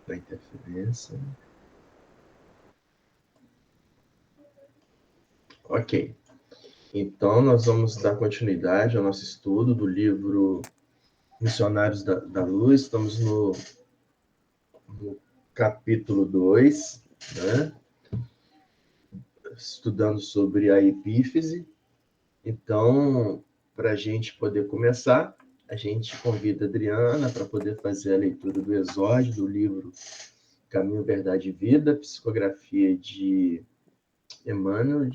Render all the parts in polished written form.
da interferência. Ok. Então, nós vamos dar continuidade ao nosso estudo do livro Missionários da Luz. Estamos no capítulo 2, né? Estudando sobre a epífise. Então, para a gente poder começar, a gente convida a Adriana para poder fazer a leitura do exórdio do livro Caminho, Verdade e Vida, psicografia de Emmanuel,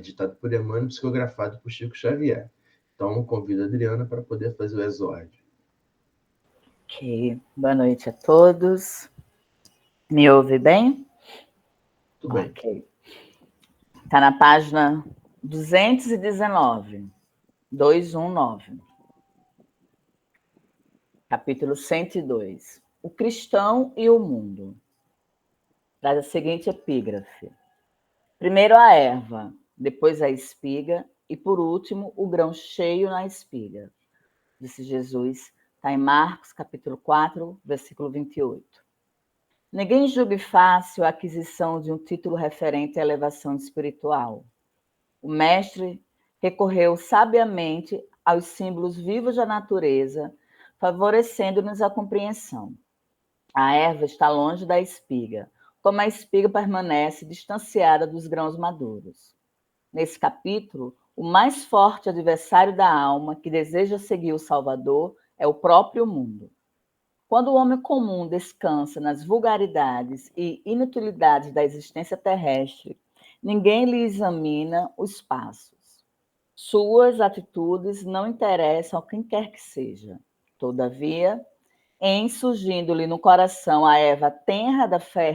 ditado por Emmanuel, psicografado por Chico Xavier. Então, convido a Adriana para poder fazer o exórdio. Ok, boa noite a todos. Me ouve bem? Tudo bem. Ok. Está na página 219, 219. Capítulo 102. O cristão e o mundo. Traz a seguinte epígrafe. Primeiro a erva, depois a espiga e, por último, o grão cheio na espiga. Disse Jesus, está em Marcos, capítulo 4, versículo 28. Ninguém julgue fácil a aquisição de um título referente à elevação espiritual. O mestre recorreu sabiamente aos símbolos vivos da natureza, favorecendo-nos a compreensão. A erva está longe da espiga, como a espiga permanece distanciada dos grãos maduros. Nesse capítulo, o mais forte adversário da alma que deseja seguir o Salvador é o próprio mundo. Quando o homem comum descansa nas vulgaridades e inutilidades da existência terrestre, ninguém lhe examina os passos. Suas atitudes não interessam a quem quer que seja. Todavia, em surgindo-lhe no coração a erva tenra da fé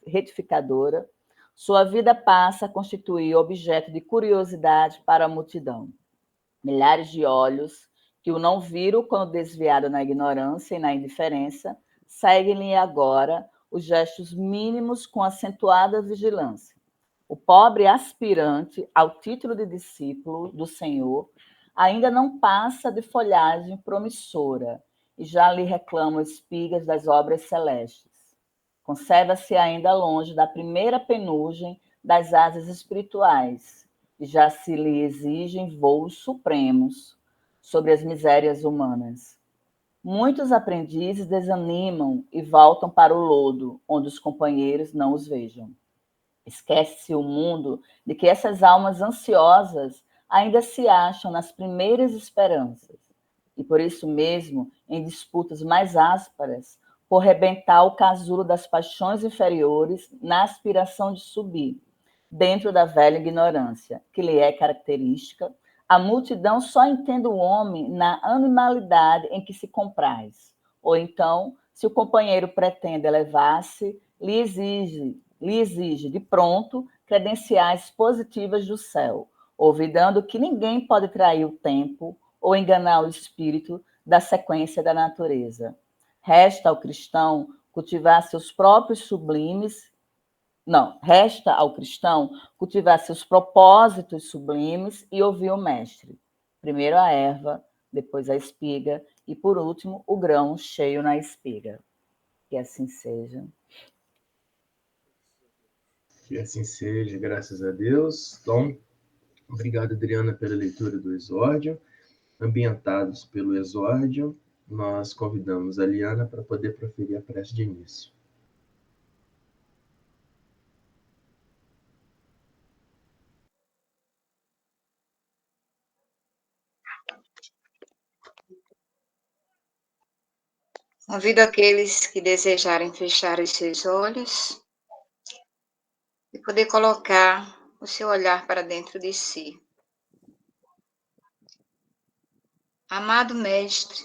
retificadora, sua vida passa a constituir objeto de curiosidade para a multidão. Milhares de olhos que o não viram quando desviado na ignorância e na indiferença, seguem-lhe agora os gestos mínimos com acentuada vigilância. O pobre aspirante ao título de discípulo do Senhor ainda não passa de folhagem promissora e já lhe reclamam espigas das obras celestes. Conserva-se ainda longe da primeira penugem das asas espirituais e já se lhe exigem voos supremos sobre as misérias humanas. Muitos aprendizes desanimam e voltam para o lodo, onde os companheiros não os vejam. Esquece-se o mundo de que essas almas ansiosas ainda se acham nas primeiras esperanças, e por isso mesmo, em disputas mais ásperas, por rebentar o casulo das paixões inferiores na aspiração de subir, dentro da velha ignorância, que lhe é característica, a multidão só entende o homem na animalidade em que se compraz. Ou então, se o companheiro pretende elevar-se, lhe exige de pronto credenciais positivas do céu, olvidando que ninguém pode trair o tempo ou enganar o espírito da sequência da natureza. Resta ao cristão cultivar seus próprios sublimes. Não, resta ao cristão cultivar seus propósitos sublimes e ouvir o mestre. Primeiro a erva, depois a espiga e, por último, o grão cheio na espiga. Que assim seja. Que assim seja, graças a Deus. Então, obrigado, Adriana, pela leitura do exórdio. Ambientados pelo exórdio, nós convidamos a Liana para poder proferir a prece de início. Convido aqueles que desejarem fechar os seus olhos e poder colocar o seu olhar para dentro de si. Amado Mestre,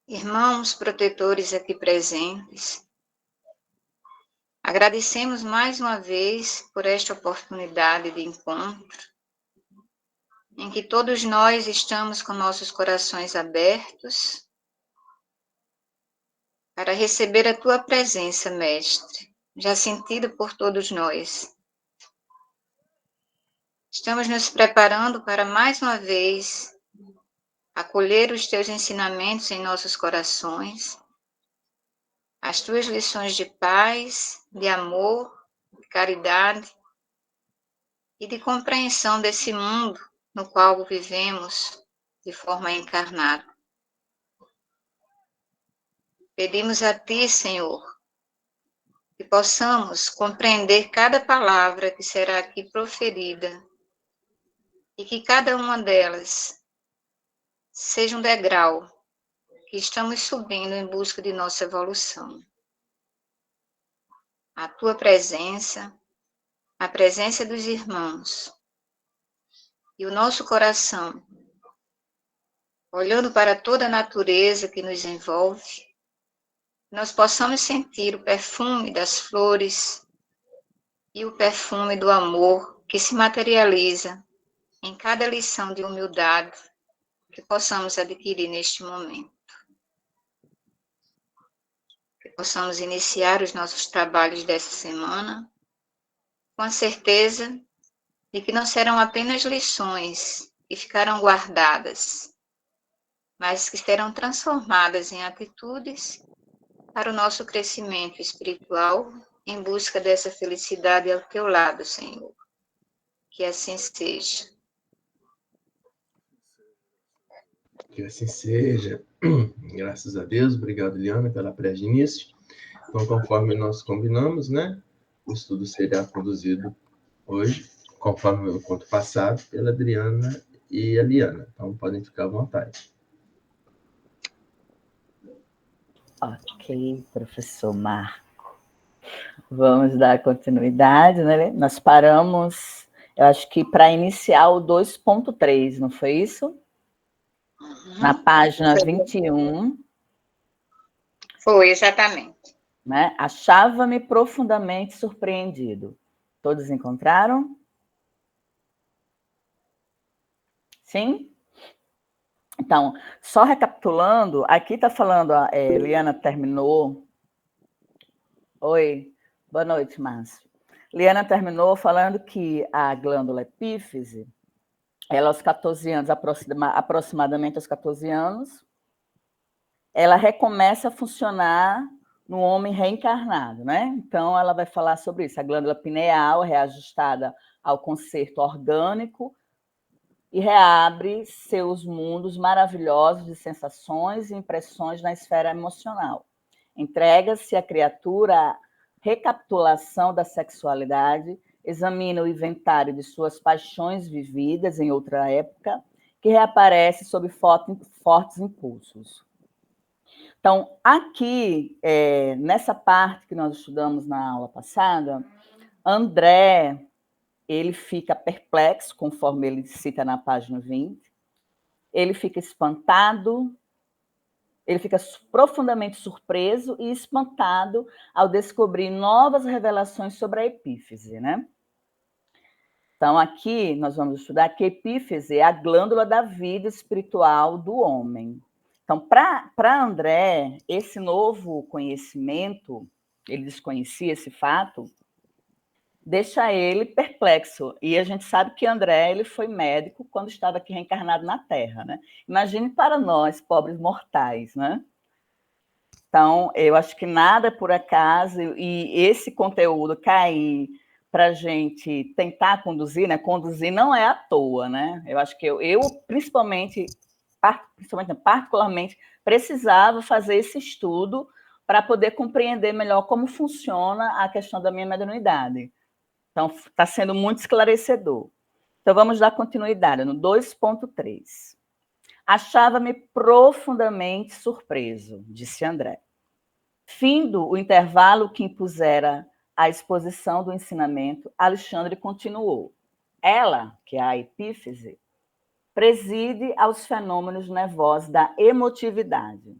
irmãos protetores aqui presentes, agradecemos mais uma vez por esta oportunidade de encontro, em que todos nós estamos com nossos corações abertos para receber a tua presença, Mestre, já sentido por todos nós. Estamos nos preparando para mais uma vez acolher os teus ensinamentos em nossos corações as tuas lições de paz, de amor, de caridade e de compreensão desse mundo no qual vivemos de forma encarnada. Pedimos a Ti, Senhor, que possamos compreender cada palavra que será aqui proferida e que cada uma delas seja um degrau que estamos subindo em busca de nossa evolução. A Tua presença, a presença dos irmãos e o nosso coração, olhando para toda a natureza que nos envolve, nós possamos sentir o perfume das flores e o perfume do amor que se materializa em cada lição de humildade que possamos adquirir neste momento. Que possamos iniciar os nossos trabalhos dessa semana com a certeza de que não serão apenas lições que ficarão guardadas, mas que serão transformadas em atitudes para o nosso crescimento espiritual em busca dessa felicidade ao Teu lado, Senhor. Que assim seja. Que assim seja. Graças a Deus. Obrigado, Liana, pela prece de início. Então, conforme nós combinamos, né? O estudo será conduzido hoje, conforme o encontro passado, pela Adriana e a Liana. Então, podem ficar à vontade. Ok, professor Marco. Vamos dar continuidade, né? Nós paramos, eu acho que para iniciar o 2.3, não foi isso? Na página 21. Foi, exatamente. Né? Achava-me profundamente surpreendido. Todos encontraram? Sim? Então, só recapitulando, aqui está falando, Liana terminou. Oi, boa noite, Márcio. Liana terminou falando que a glândula epífise, ela aos 14 anos, aproximadamente aos 14 anos, ela recomeça a funcionar no homem reencarnado, né? Então, ela vai falar sobre isso. A glândula pineal reajustada ao concerto orgânico e reabre seus mundos maravilhosos de sensações e impressões na esfera emocional. Entrega-se à criatura a recapitulação da sexualidade, examina o inventário de suas paixões vividas em outra época, que reaparece sob fortes impulsos. Então, aqui, nessa parte que nós estudamos na aula passada, André, ele fica perplexo, conforme ele cita na página 20, ele fica espantado, ele fica profundamente surpreso e espantado ao descobrir novas revelações sobre a epífise, né? Então, aqui nós vamos estudar que a epífise é a glândula da vida espiritual do homem. Então, para André, esse novo conhecimento, ele desconhecia esse fato, deixa ele perplexo. E a gente sabe que André ele foi médico quando estava aqui reencarnado na Terra, né? Imagine para nós, pobres mortais, né? Então, eu acho que nada é por acaso, e esse conteúdo cair para a gente tentar conduzir, né? Conduzir não é à toa, né? Eu acho que eu particularmente, precisava fazer esse estudo para poder compreender melhor como funciona a questão da minha mediunidade. Então, está sendo muito esclarecedor. Então, vamos dar continuidade no 2.3. Achava-me profundamente surpreso, disse André. Findo o intervalo que impusera a exposição do ensinamento, Alexandre continuou. Ela, que é a epífise, preside aos fenômenos nervosos da emotividade,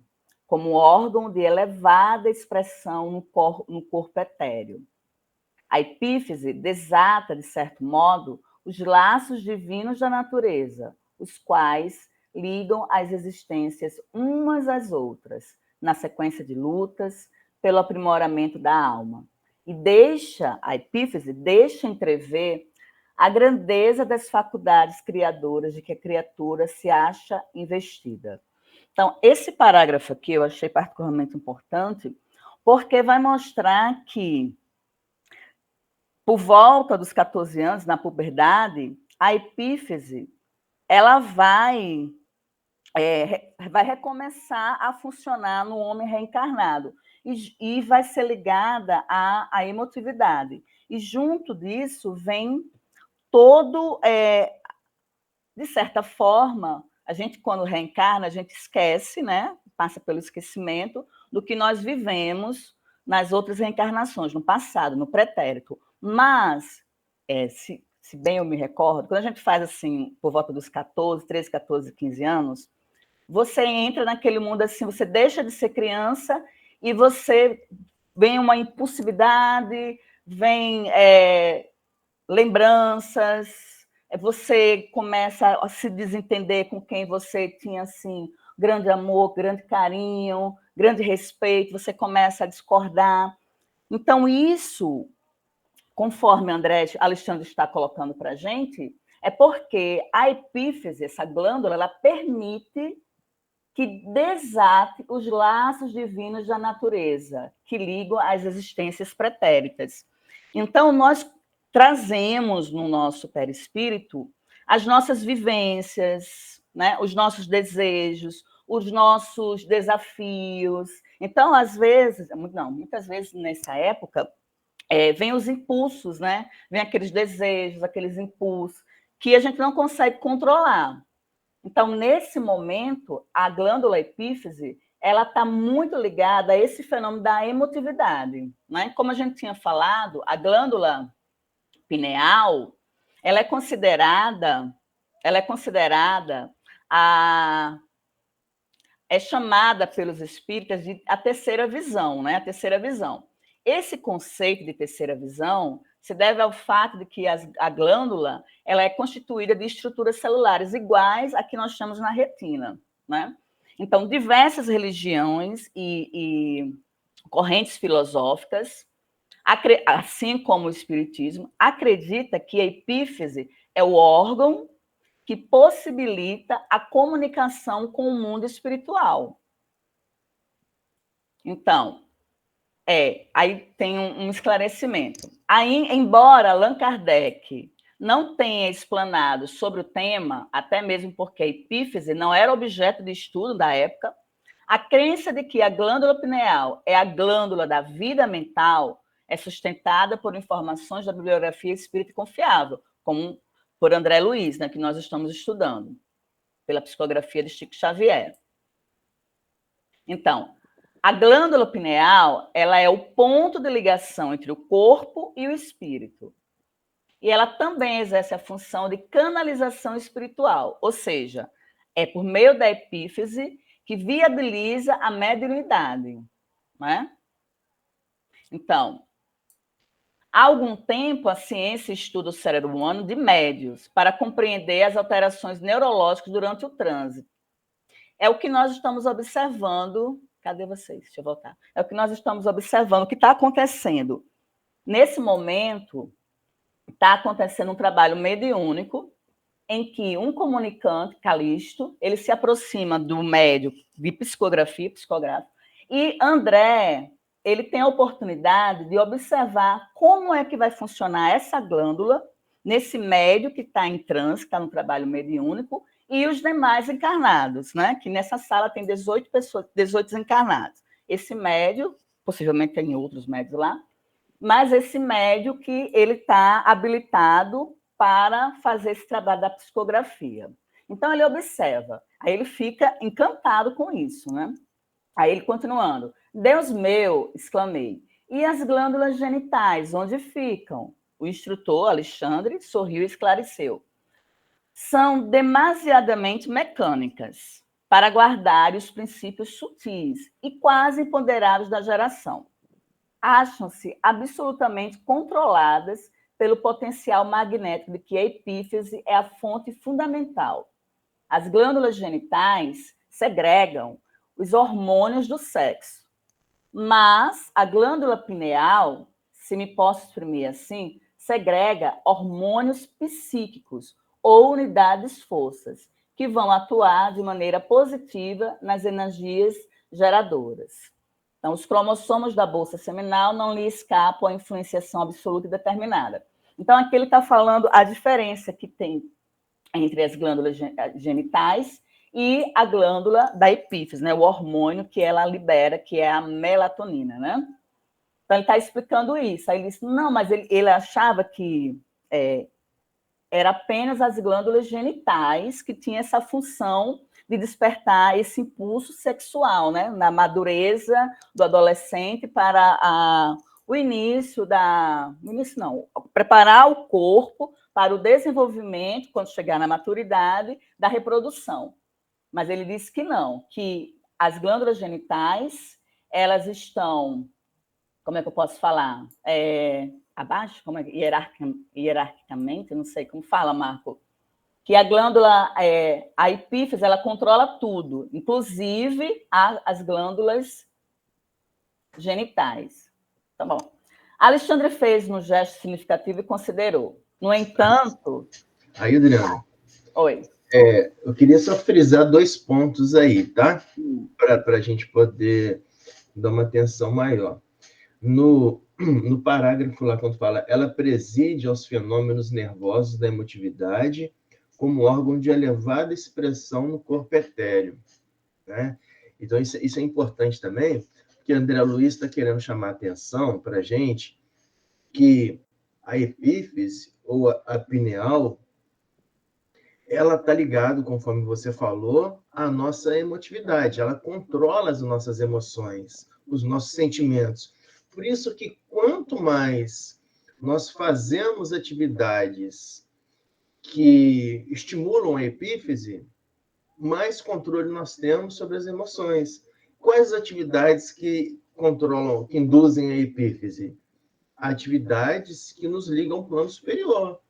como órgão de elevada expressão no corpo etéreo. A epífise desata, de certo modo, os laços divinos da natureza, os quais ligam as existências umas às outras, na sequência de lutas, pelo aprimoramento da alma. E a epífise deixa entrever a grandeza das faculdades criadoras de que a criatura se acha investida. Então, esse parágrafo aqui eu achei particularmente importante, porque vai mostrar que, por volta dos 14 anos, na puberdade, a epífise ela vai recomeçar a funcionar no homem reencarnado e vai ser ligada à emotividade. E junto disso vem todo, de certa forma, a gente, quando reencarna, a gente esquece, né? Passa pelo esquecimento do que nós vivemos nas outras reencarnações, no passado, no pretérito. Mas, se bem eu me recordo, quando a gente faz assim, por volta dos 13, 14, 15 anos, você entra naquele mundo assim, você deixa de ser criança e você vem uma impulsividade, vem lembranças, você começa a se desentender com quem você tinha assim grande amor, grande carinho, grande respeito, você começa a discordar. Então, isso, conforme Alexandre está colocando para a gente, é porque a epífise, essa glândula, ela permite que desate os laços divinos da natureza, que ligam às existências pretéritas. Então, nós trazemos no nosso perispírito as nossas vivências, né? Os nossos desejos, os nossos desafios. Então, às vezes, muitas vezes nessa época, vem os impulsos, né? Vem aqueles desejos, aqueles impulsos, que a gente não consegue controlar. Então, nesse momento, a glândula epífise ela está muito ligada a esse fenômeno da emotividade, né? Como a gente tinha falado, a glândula pineal ela é considerada é chamada pelos espíritas de a terceira visão, né? A terceira visão. Esse conceito de terceira visão se deve ao fato de que a glândula ela é constituída de estruturas celulares iguais a que nós chamamos na retina, né? Então, diversas religiões e correntes filosóficas, assim como o espiritismo, acredita que a epífise é o órgão que possibilita a comunicação com o mundo espiritual. Então, aí tem um esclarecimento. Aí, embora Allan Kardec não tenha explanado sobre o tema, até mesmo porque a epífise não era objeto de estudo da época, a crença de que a glândula pineal é a glândula da vida mental é sustentada por informações da bibliografia espírita confiável, como por André Luiz, né, que nós estamos estudando, pela psicografia de Chico Xavier. Então, a glândula pineal ela é o ponto de ligação entre o corpo e o espírito. E ela também exerce a função de canalização espiritual, ou seja, é por meio da epífise que viabiliza a mediunidade, né? Então, há algum tempo, a ciência estuda o cérebro humano de médios para compreender as alterações neurológicas durante o trânsito. É o que nós estamos observando. Cadê vocês? Deixa eu voltar. É o que nós estamos observando, o que está acontecendo. Nesse momento, está acontecendo um trabalho mediúnico em que um comunicante, Calixto, ele se aproxima do médium de psicografia, psicográfico, e André, ele tem a oportunidade de observar como é que vai funcionar essa glândula nesse médium que está em transe, que está no trabalho mediúnico, e os demais encarnados, né? Que nessa sala tem 18 pessoas, 18 encarnados. Esse médium, possivelmente tem outros médios lá, mas esse médium que ele está habilitado para fazer esse trabalho da psicografia. Então, ele observa, aí ele fica encantado com isso, né? Aí ele continuando, Deus meu, exclamei, e as glândulas genitais, onde ficam? O instrutor, Alexandre, sorriu e esclareceu. São demasiadamente mecânicas para guardar os princípios sutis e quase imponderados da geração. Acham-se absolutamente controladas pelo potencial magnético de que a epífise é a fonte fundamental. As glândulas genitais segregam os hormônios do sexo, mas a glândula pineal, se me posso exprimir assim, segrega hormônios psíquicos ou unidades forças, que vão atuar de maneira positiva nas energias geradoras. Então, os cromossomos da bolsa seminal não lhe escapam à influenciação absoluta e determinada. Então, aqui ele está falando a diferença que tem entre as glândulas genitais e a glândula da epífise, né? O hormônio que ela libera, que é a melatonina, né? Então, ele está explicando isso. Aí ele disse, não, mas ele achava que era apenas as glândulas genitais que tinham essa função de despertar esse impulso sexual, né? Na madureza do adolescente para o início da... Início não, preparar o corpo para o desenvolvimento, quando chegar na maturidade, da reprodução. Mas ele disse que não, que as glândulas genitais, elas estão, como é que eu posso falar? Abaixo, como é? Hierarquicamente, não sei como fala, Marco. Que a glândula, a epífise, ela controla tudo, inclusive as glândulas genitais. Tá bom. Alexandre fez um gesto significativo e considerou. No entanto... Aí, Adriana. Oi. Eu queria só frisar 2 pontos aí, tá? Para a gente poder dar uma atenção maior. No parágrafo lá, quando fala, ela preside aos fenômenos nervosos da emotividade como órgão de elevada expressão no corpo etéreo, né? Então, isso é importante também, porque André Luiz está querendo chamar a atenção para a gente que a epífise, ou a pineal, ela está ligada, conforme você falou, à nossa emotividade. Ela controla as nossas emoções, os nossos sentimentos. Por isso que quanto mais nós fazemos atividades que estimulam a epífise, mais controle nós temos sobre as emoções. Quais atividades que controlam, que induzem a epífise? Atividades que nos ligam ao plano superior,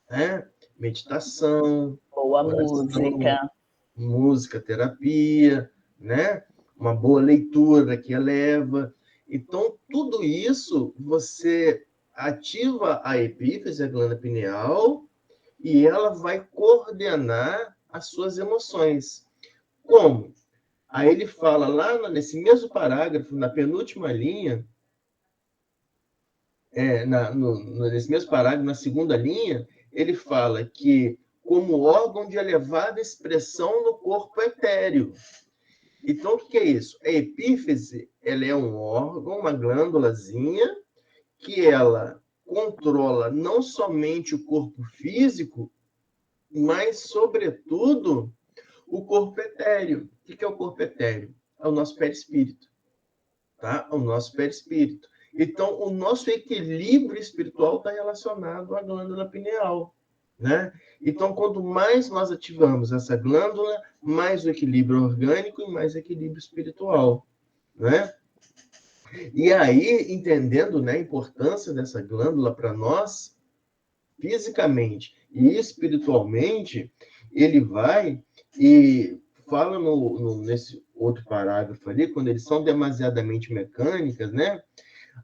né? Meditação, boa oração, música, terapia, né? Uma boa leitura que eleva. Então, tudo isso você ativa a epífise, a glândula pineal, e ela vai coordenar as suas emoções. Como? Aí ele fala lá nesse mesmo parágrafo, na penúltima linha, nesse mesmo parágrafo, na segunda linha, ele fala que como órgão de elevada expressão no corpo etéreo. Então, o que é isso? A epífise, ela é um órgão, uma glândulazinha, que ela controla não somente o corpo físico, mas, sobretudo, o corpo etéreo. O que é o corpo etéreo? É o nosso perispírito. Tá? O nosso perispírito. Então, o nosso equilíbrio espiritual está relacionado à glândula pineal, né? Então, quanto mais nós ativamos essa glândula, mais o equilíbrio orgânico e mais equilíbrio espiritual, né? E aí, entendendo, né, a importância dessa glândula para nós, fisicamente e espiritualmente, ele vai e fala nesse outro parágrafo ali, quando eles são demasiadamente mecânicas, né?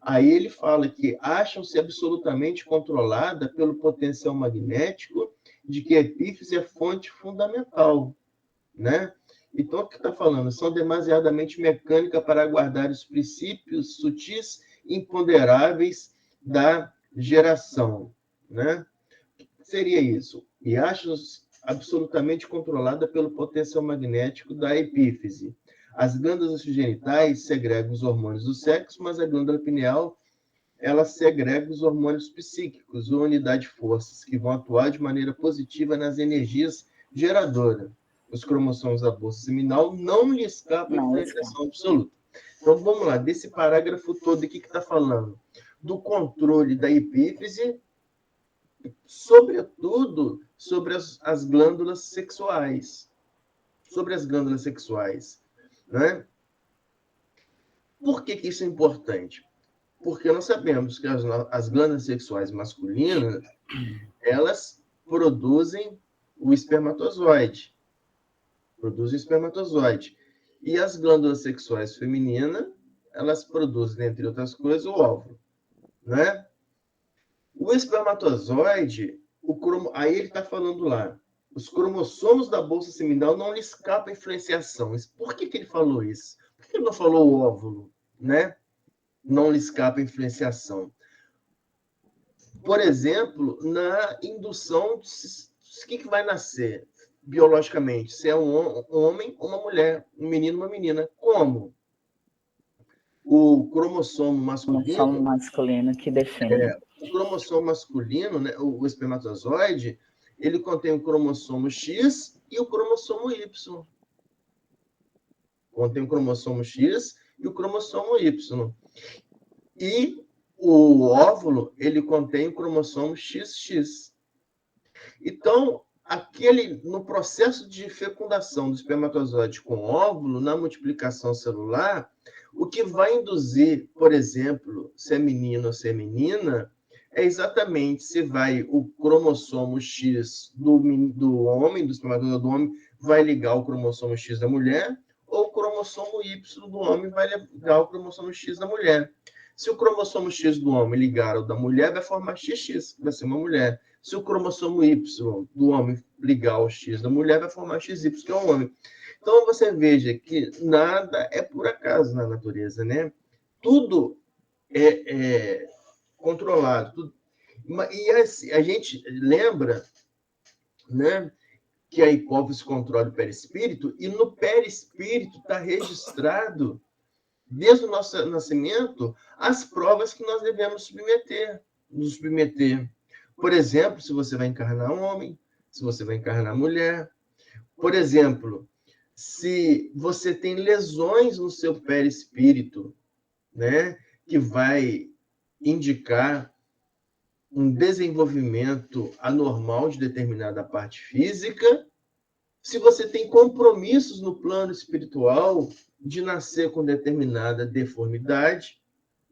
Aí ele fala que acham-se absolutamente controlada pelo potencial magnético de que a epífise é fonte fundamental, né? Então, o que está falando? São demasiadamente mecânicas para aguardar os princípios sutis e imponderáveis da geração, né? O que seria isso? E acham-se absolutamente controlada pelo potencial magnético da epífise. As glândulas genitais segregam os hormônios do sexo, mas a glândula pineal, ela segrega os hormônios psíquicos, ou unidade de forças, que vão atuar de maneira positiva nas energias geradoras. Os cromossomos da bolsa seminal não lhe escapam à influenciação absoluta. Então, vamos lá, desse parágrafo todo aqui que está falando do controle da epífise, sobretudo sobre as glândulas sexuais. Sobre as glândulas sexuais. Né? Por que isso é importante? Porque nós sabemos que as glândulas sexuais masculinas, elas produzem o espermatozoide. E as glândulas sexuais femininas, elas produzem, entre outras coisas, o óvulo. Né? O espermatozoide, aí ele está falando lá, os cromossomos da bolsa seminal não lhe escapam à influenciação. Por que ele falou isso? Por que ele não falou o óvulo? né? Não lhe escapa a influenciação. Por exemplo, na indução, o que vai nascer biologicamente? Se é um homem ou uma mulher, um menino ou uma menina. Como? O cromossomo masculino que define. O cromossomo masculino, né, o espermatozoide, ele contém o cromossomo X e o cromossomo Y. Contém o cromossomo X e o cromossomo Y. E o óvulo, ele contém o cromossomo XX. Então, no processo de fecundação do espermatozoide com óvulo, na multiplicação celular, o que vai induzir, por exemplo, se é menino ou se é menina, é exatamente se vai o cromossomo X do homem, do espermatozoide do homem, vai ligar o cromossomo X da mulher, ou o cromossomo Y do homem vai ligar o cromossomo X da mulher. Se o cromossomo X do homem ligar ao da mulher, vai formar XX, vai ser uma mulher. Se o cromossomo Y do homem ligar ao X da mulher, vai formar XY, que é um homem. Então, você veja que nada é por acaso na natureza, né? Tudo é controlado. Tudo... E a gente lembra, né, que a hipófise controla o perispírito, e no perispírito está registrado, desde o nosso nascimento, as provas que nós devemos nos submeter. Por exemplo, se você vai encarnar um homem, se você vai encarnar mulher. Por exemplo, se você tem lesões no seu perispírito, né, que vai indicar um desenvolvimento anormal de determinada parte física, se você tem compromissos no plano espiritual de nascer com determinada deformidade,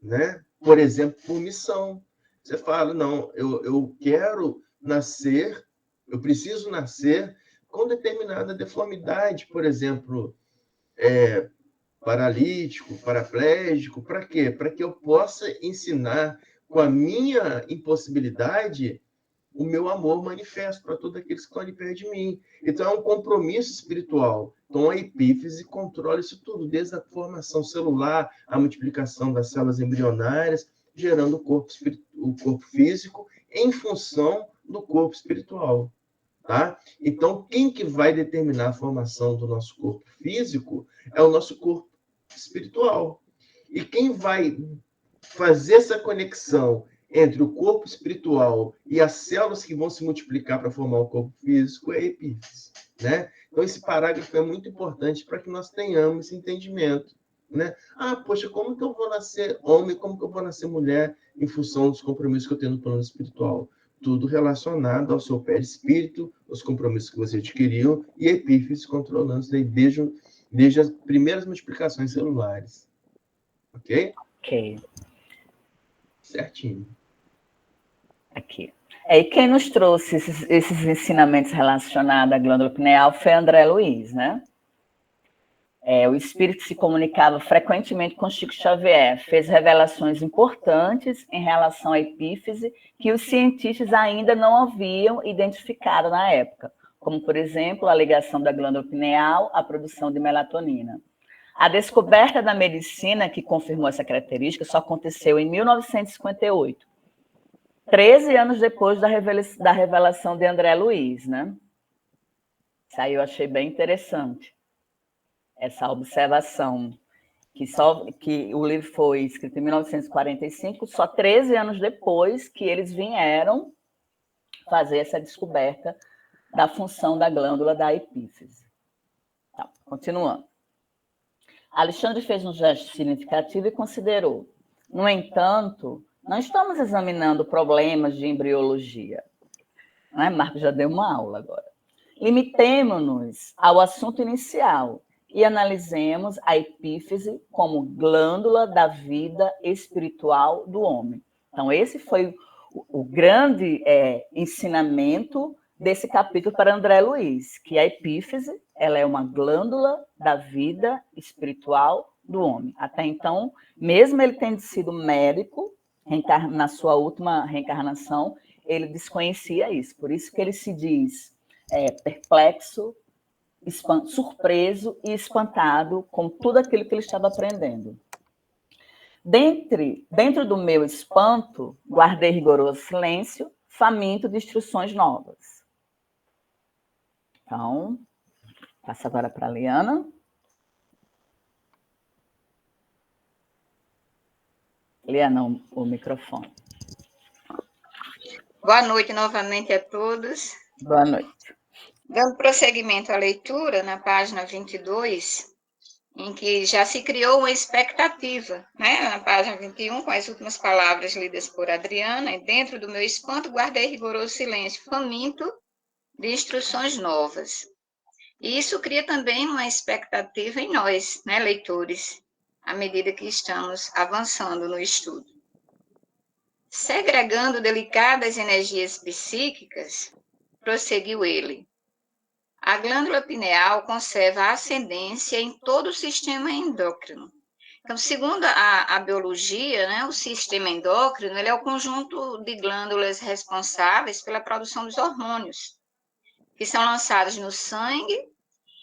né? Por exemplo, por missão. Você fala, não, eu quero nascer, eu preciso nascer com determinada deformidade, por exemplo, paralítico, paraplégico, para quê? Para que eu possa ensinar com a minha impossibilidade o meu amor manifesto para todos aqueles que estão ali perto de mim. Então, é um compromisso espiritual. Então, a epífise controla isso tudo, desde a formação celular, a multiplicação das células embrionárias, gerando o corpo físico em função do corpo espiritual. Tá? Então, quem que vai determinar a formação do nosso corpo físico é o nosso corpo espiritual. E quem vai fazer essa conexão entre o corpo espiritual e as células que vão se multiplicar para formar o corpo físico é a epífise, né? Então, esse parágrafo é muito importante para que nós tenhamos esse entendimento, né? Ah, poxa, como que eu vou nascer homem, como que eu vou nascer mulher em função dos compromissos que eu tenho no plano espiritual? Tudo relacionado ao seu perispírito, os compromissos que você adquiriu e a epífise controlando isso daí desde as primeiras multiplicações celulares. Ok? Ok. Certinho. Aqui. E quem nos trouxe esses ensinamentos relacionados à glândula pineal foi André Luiz, né? O espírito se comunicava frequentemente com Chico Xavier, fez revelações importantes em relação à epífise que os cientistas ainda não haviam identificado na época, como, por exemplo, a ligação da glândula pineal à produção de melatonina. A descoberta da medicina que confirmou essa característica só aconteceu em 1958, 13 anos depois da revelação de André Luiz, né? Isso aí eu achei bem interessante, essa observação, que o livro foi escrito em 1945, só 13 anos depois que eles vieram fazer essa descoberta da função da glândula da epífise. Tá, continuando. Alexandre fez um gesto significativo e considerou: no entanto, não estamos examinando problemas de embriologia. Não é? Marco já deu uma aula agora. Limitemo-nos ao assunto inicial e analisemos a epífise como glândula da vida espiritual do homem. Então, esse foi o grande ensinamento desse capítulo para André Luiz, que a epífise ela é uma glândula da vida espiritual do homem. Até então, mesmo ele tendo sido médico, na sua última reencarnação, ele desconhecia isso. Por isso que ele se diz perplexo, surpreso e espantado com tudo aquilo que ele estava aprendendo. Dentro do meu espanto, guardei rigoroso silêncio, faminto de instruções novas. Então, passo agora para a Liana. Liana, o microfone. Boa noite novamente a todos. Boa noite. Dando prosseguimento à leitura, na página 22, em que já se criou uma expectativa, né? Na página 21, com as últimas palavras lidas por Adriana, e dentro do meu espanto guardei rigoroso silêncio, faminto de instruções novas. E isso cria também uma expectativa em nós, né, leitores, à medida que estamos avançando no estudo. Segregando delicadas energias psíquicas, prosseguiu ele. A glândula pineal conserva a ascendência em todo o sistema endócrino. Então, segundo a biologia, né, o sistema endócrino ele é o conjunto de glândulas responsáveis pela produção dos hormônios, que são lançados no sangue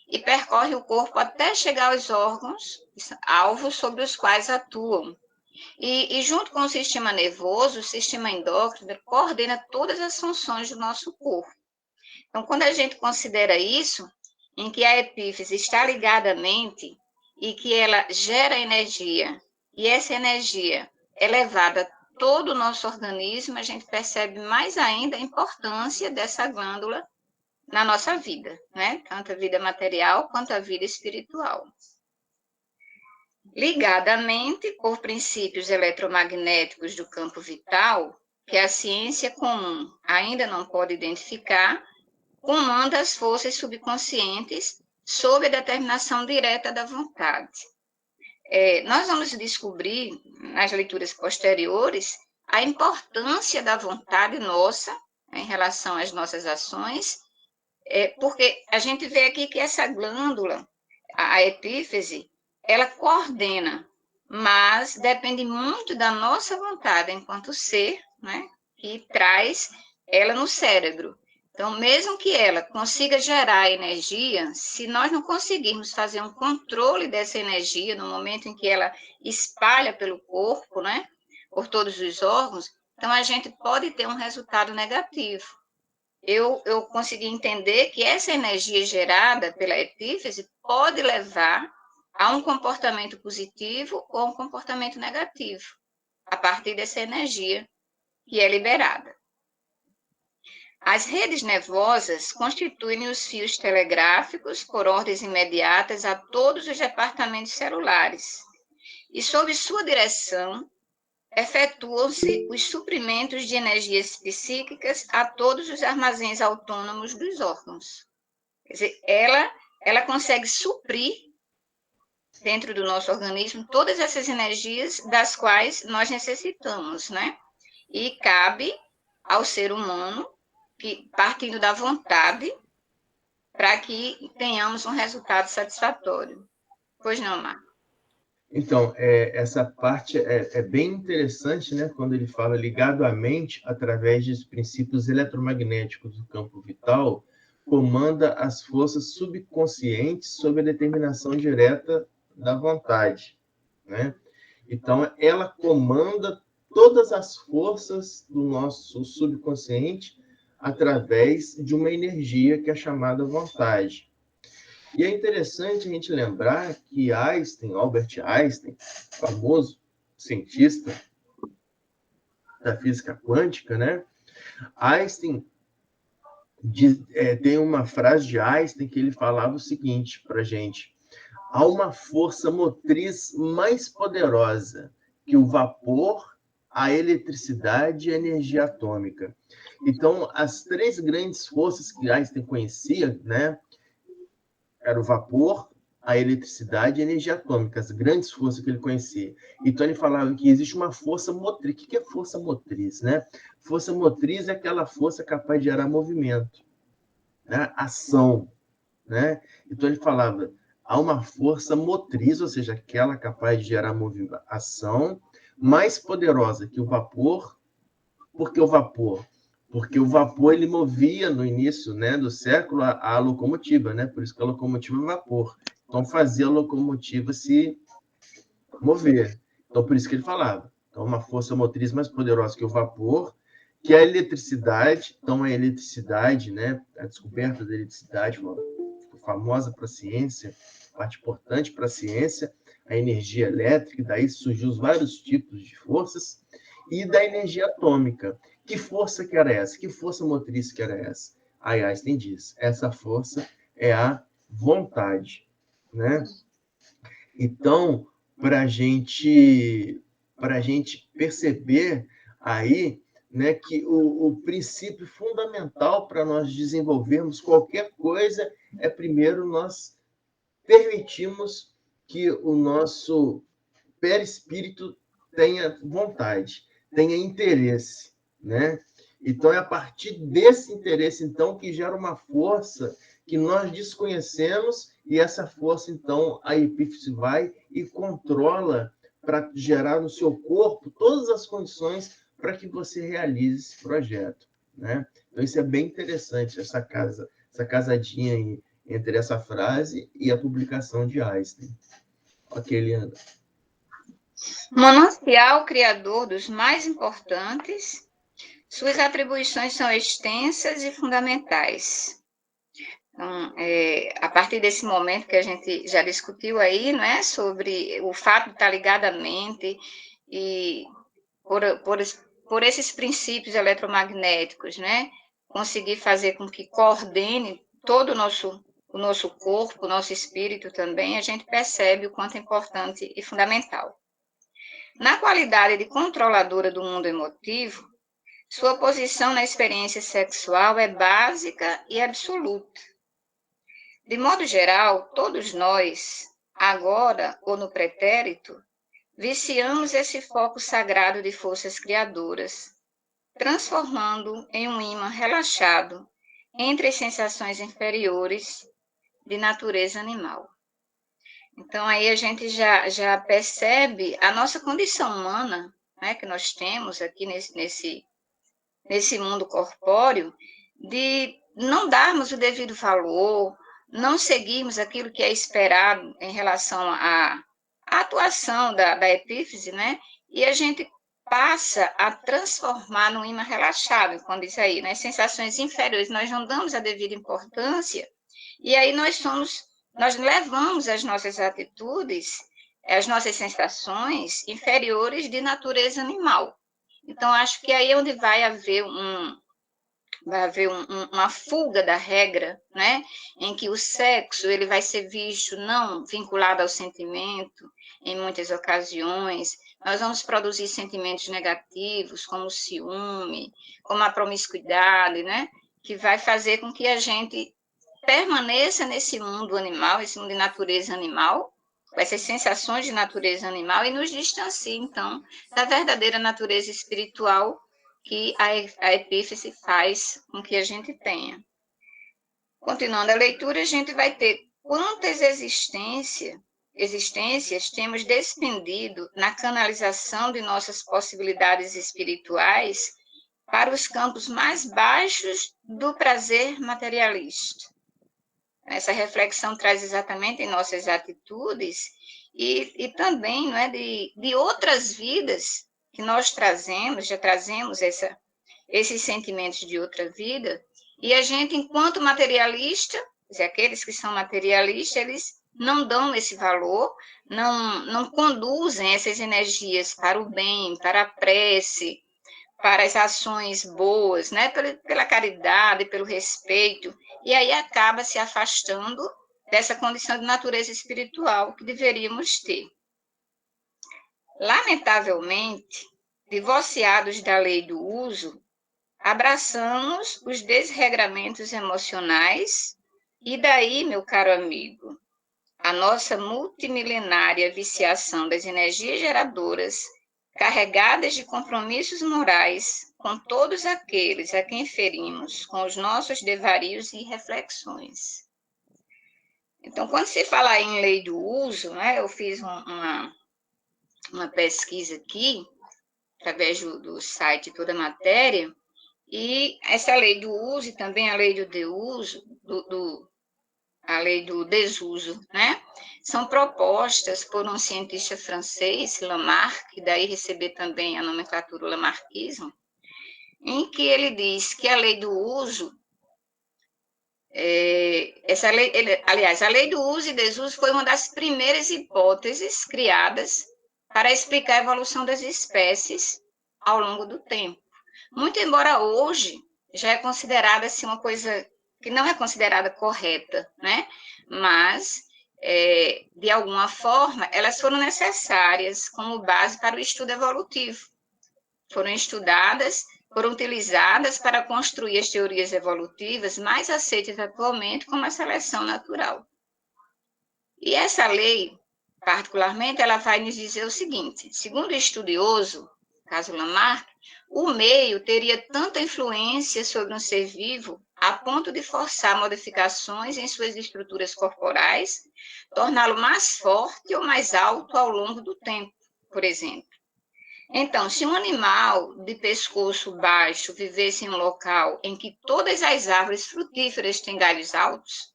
e percorre o corpo até chegar aos órgãos, alvos sobre os quais atuam. E junto com o sistema nervoso, o sistema endócrino coordena todas as funções do nosso corpo. Então, quando a gente considera isso, em que a epífise está ligada à mente e que ela gera energia, e essa energia é levada a todo o nosso organismo, a gente percebe mais ainda a importância dessa glândula na nossa vida, né? Tanto a vida material quanto a vida espiritual. Ligada à mente por princípios eletromagnéticos do campo vital, que a ciência comum ainda não pode identificar, comanda as forças subconscientes sob a determinação direta da vontade. Nós vamos descobrir, nas leituras posteriores, a importância da vontade nossa, em relação às nossas ações, porque a gente vê aqui que essa glândula, a epífise, ela coordena, mas depende muito da nossa vontade enquanto ser, né, que traz ela no cérebro. Então, mesmo que ela consiga gerar energia, se nós não conseguirmos fazer um controle dessa energia no momento em que ela espalha pelo corpo, né, por todos os órgãos, então a gente pode ter um resultado negativo. Eu consegui entender que essa energia gerada pela epífise pode levar a um comportamento positivo ou um comportamento negativo, a partir dessa energia que é liberada. As redes nervosas constituem os fios telegráficos por ordens imediatas a todos os departamentos celulares e, sob sua direção, efetuam-se os suprimentos de energias psíquicas a todos os armazéns autônomos dos órgãos. Quer dizer, ela consegue suprir dentro do nosso organismo todas essas energias das quais nós necessitamos, né? E cabe ao ser humano, que, partindo da vontade, para que tenhamos um resultado satisfatório. Pois não, Marco? Então, essa parte é bem interessante, né? Quando ele fala ligado à mente, através dos princípios eletromagnéticos do campo vital, comanda as forças subconscientes sob a determinação direta da vontade, né? Então, ela comanda todas as forças do nosso subconsciente através de uma energia que é chamada vontade. E é interessante a gente lembrar que Albert Einstein, famoso cientista da física quântica, né? Einstein tem uma frase de Einstein que ele falava o seguinte para a gente: há uma força motriz mais poderosa que o vapor, a eletricidade e a energia atômica. Então, as três grandes forças que Einstein conhecia, né, era o vapor, a eletricidade e a energia atômica, as grandes forças que ele conhecia. Então, ele falava que existe uma força motriz. O que é força motriz, né? Força motriz é aquela força capaz de gerar movimento, né? Ação, né? Então, ele falava, há uma força motriz, ou seja, aquela capaz de gerar ação, mais poderosa que o vapor. Por que o vapor? Porque o vapor ele movia no início, né, do século a locomotiva, né? Por isso que a locomotiva é vapor. Então fazia a locomotiva se mover. Então, por isso que ele falava. Então, uma força motriz mais poderosa que o vapor, que é a eletricidade. Então, a eletricidade, né, a descoberta da eletricidade, ficou famosa para a ciência, parte importante para a ciência, a energia elétrica, daí surgiu os vários tipos de forças, e da energia atômica. Que força que era essa? Que força motriz que era essa? Aí Einstein diz, essa força é a vontade, né? Então, para a gente perceber aí, né, que o princípio fundamental para nós desenvolvermos qualquer coisa é primeiro nós permitirmos que o nosso perispírito tenha vontade, tenha interesse, né? Então é a partir desse interesse então que gera uma força que nós desconhecemos e essa força então a epífise vai e controla para gerar no seu corpo todas as condições para que você realize esse projeto, né? Então isso é bem interessante essa casadinha aí entre essa frase e a publicação de Einstein. Ok, Leandro. Manancial criador dos mais importantes, suas atribuições são extensas e fundamentais. Então, a partir desse momento que a gente já discutiu aí, não é, sobre o fato de estar ligado à mente e por esses princípios eletromagnéticos, né, conseguir fazer com que coordene todo o nosso corpo, o nosso espírito também, a gente percebe o quanto é importante e fundamental. Na qualidade de controladora do mundo emotivo, sua posição na experiência sexual é básica e absoluta. De modo geral, todos nós, agora ou no pretérito, viciamos esse foco sagrado de forças criadoras, transformando em um ímã relaxado entre as sensações inferiores de natureza animal. Então, aí a gente já percebe a nossa condição humana, né, que nós temos aqui nesse mundo corpóreo, de não darmos o devido valor, não seguirmos aquilo que é esperado em relação à atuação da epífise, né? E a gente passa a transformar num imã relaxado, quando diz aí, né? Sensações inferiores, nós não damos a devida importância, e aí nós levamos as nossas atitudes, as nossas sensações inferiores de natureza animal. Então, acho que aí é onde vai haver uma fuga da regra, né? Em que o sexo ele vai ser visto não vinculado ao sentimento, em muitas ocasiões. Nós vamos produzir sentimentos negativos, como o ciúme, como a promiscuidade, né? Que vai fazer com que a gente permaneça nesse mundo animal, esse mundo de natureza animal, com essas sensações de natureza animal, e nos distancie, então, da verdadeira natureza espiritual que a epífise faz com que a gente tenha. Continuando a leitura, a gente vai ter quantas existências temos despendido na canalização de nossas possibilidades espirituais para os campos mais baixos do prazer materialista. Essa reflexão traz exatamente em nossas atitudes e também, não é, de outras vidas que nós já trazemos esses sentimentos de outra vida, e a gente, enquanto materialista, aqueles que são materialistas, eles não dão esse valor, não conduzem essas energias para o bem, para a prece, para as ações boas, né? Pela caridade, pelo respeito, e aí acaba se afastando dessa condição de natureza espiritual que deveríamos ter. Lamentavelmente, divorciados da lei do uso, abraçamos os desregramentos emocionais e daí, meu caro amigo, a nossa multimilenária viciação das energias geradoras carregadas de compromissos morais com todos aqueles a quem ferimos com os nossos devarios e reflexões. Então, quando se fala em lei do uso, né, eu fiz uma pesquisa aqui, através do site Toda Matéria, e essa lei do uso e também a lei do deuso, a lei do desuso, né? São propostas por um cientista francês, Lamarck, que daí recebeu também a nomenclatura Lamarckismo, em que ele diz que a lei do uso, aliás, a lei do uso e desuso foi uma das primeiras hipóteses criadas para explicar a evolução das espécies ao longo do tempo. Muito embora hoje já é considerada assim, uma coisa que não é considerada correta, né? Mas, de alguma forma, elas foram necessárias como base para o estudo evolutivo. Foram estudadas, foram utilizadas para construir as teorias evolutivas mais aceitas atualmente, como a seleção natural. E essa lei, particularmente, ela vai nos dizer o seguinte: segundo o estudioso, caso Lamarck, o meio teria tanta influência sobre um ser vivo a ponto de forçar modificações em suas estruturas corporais, torná-lo mais forte ou mais alto ao longo do tempo, por exemplo. Então, se um animal de pescoço baixo vivesse em um local em que todas as árvores frutíferas têm galhos altos,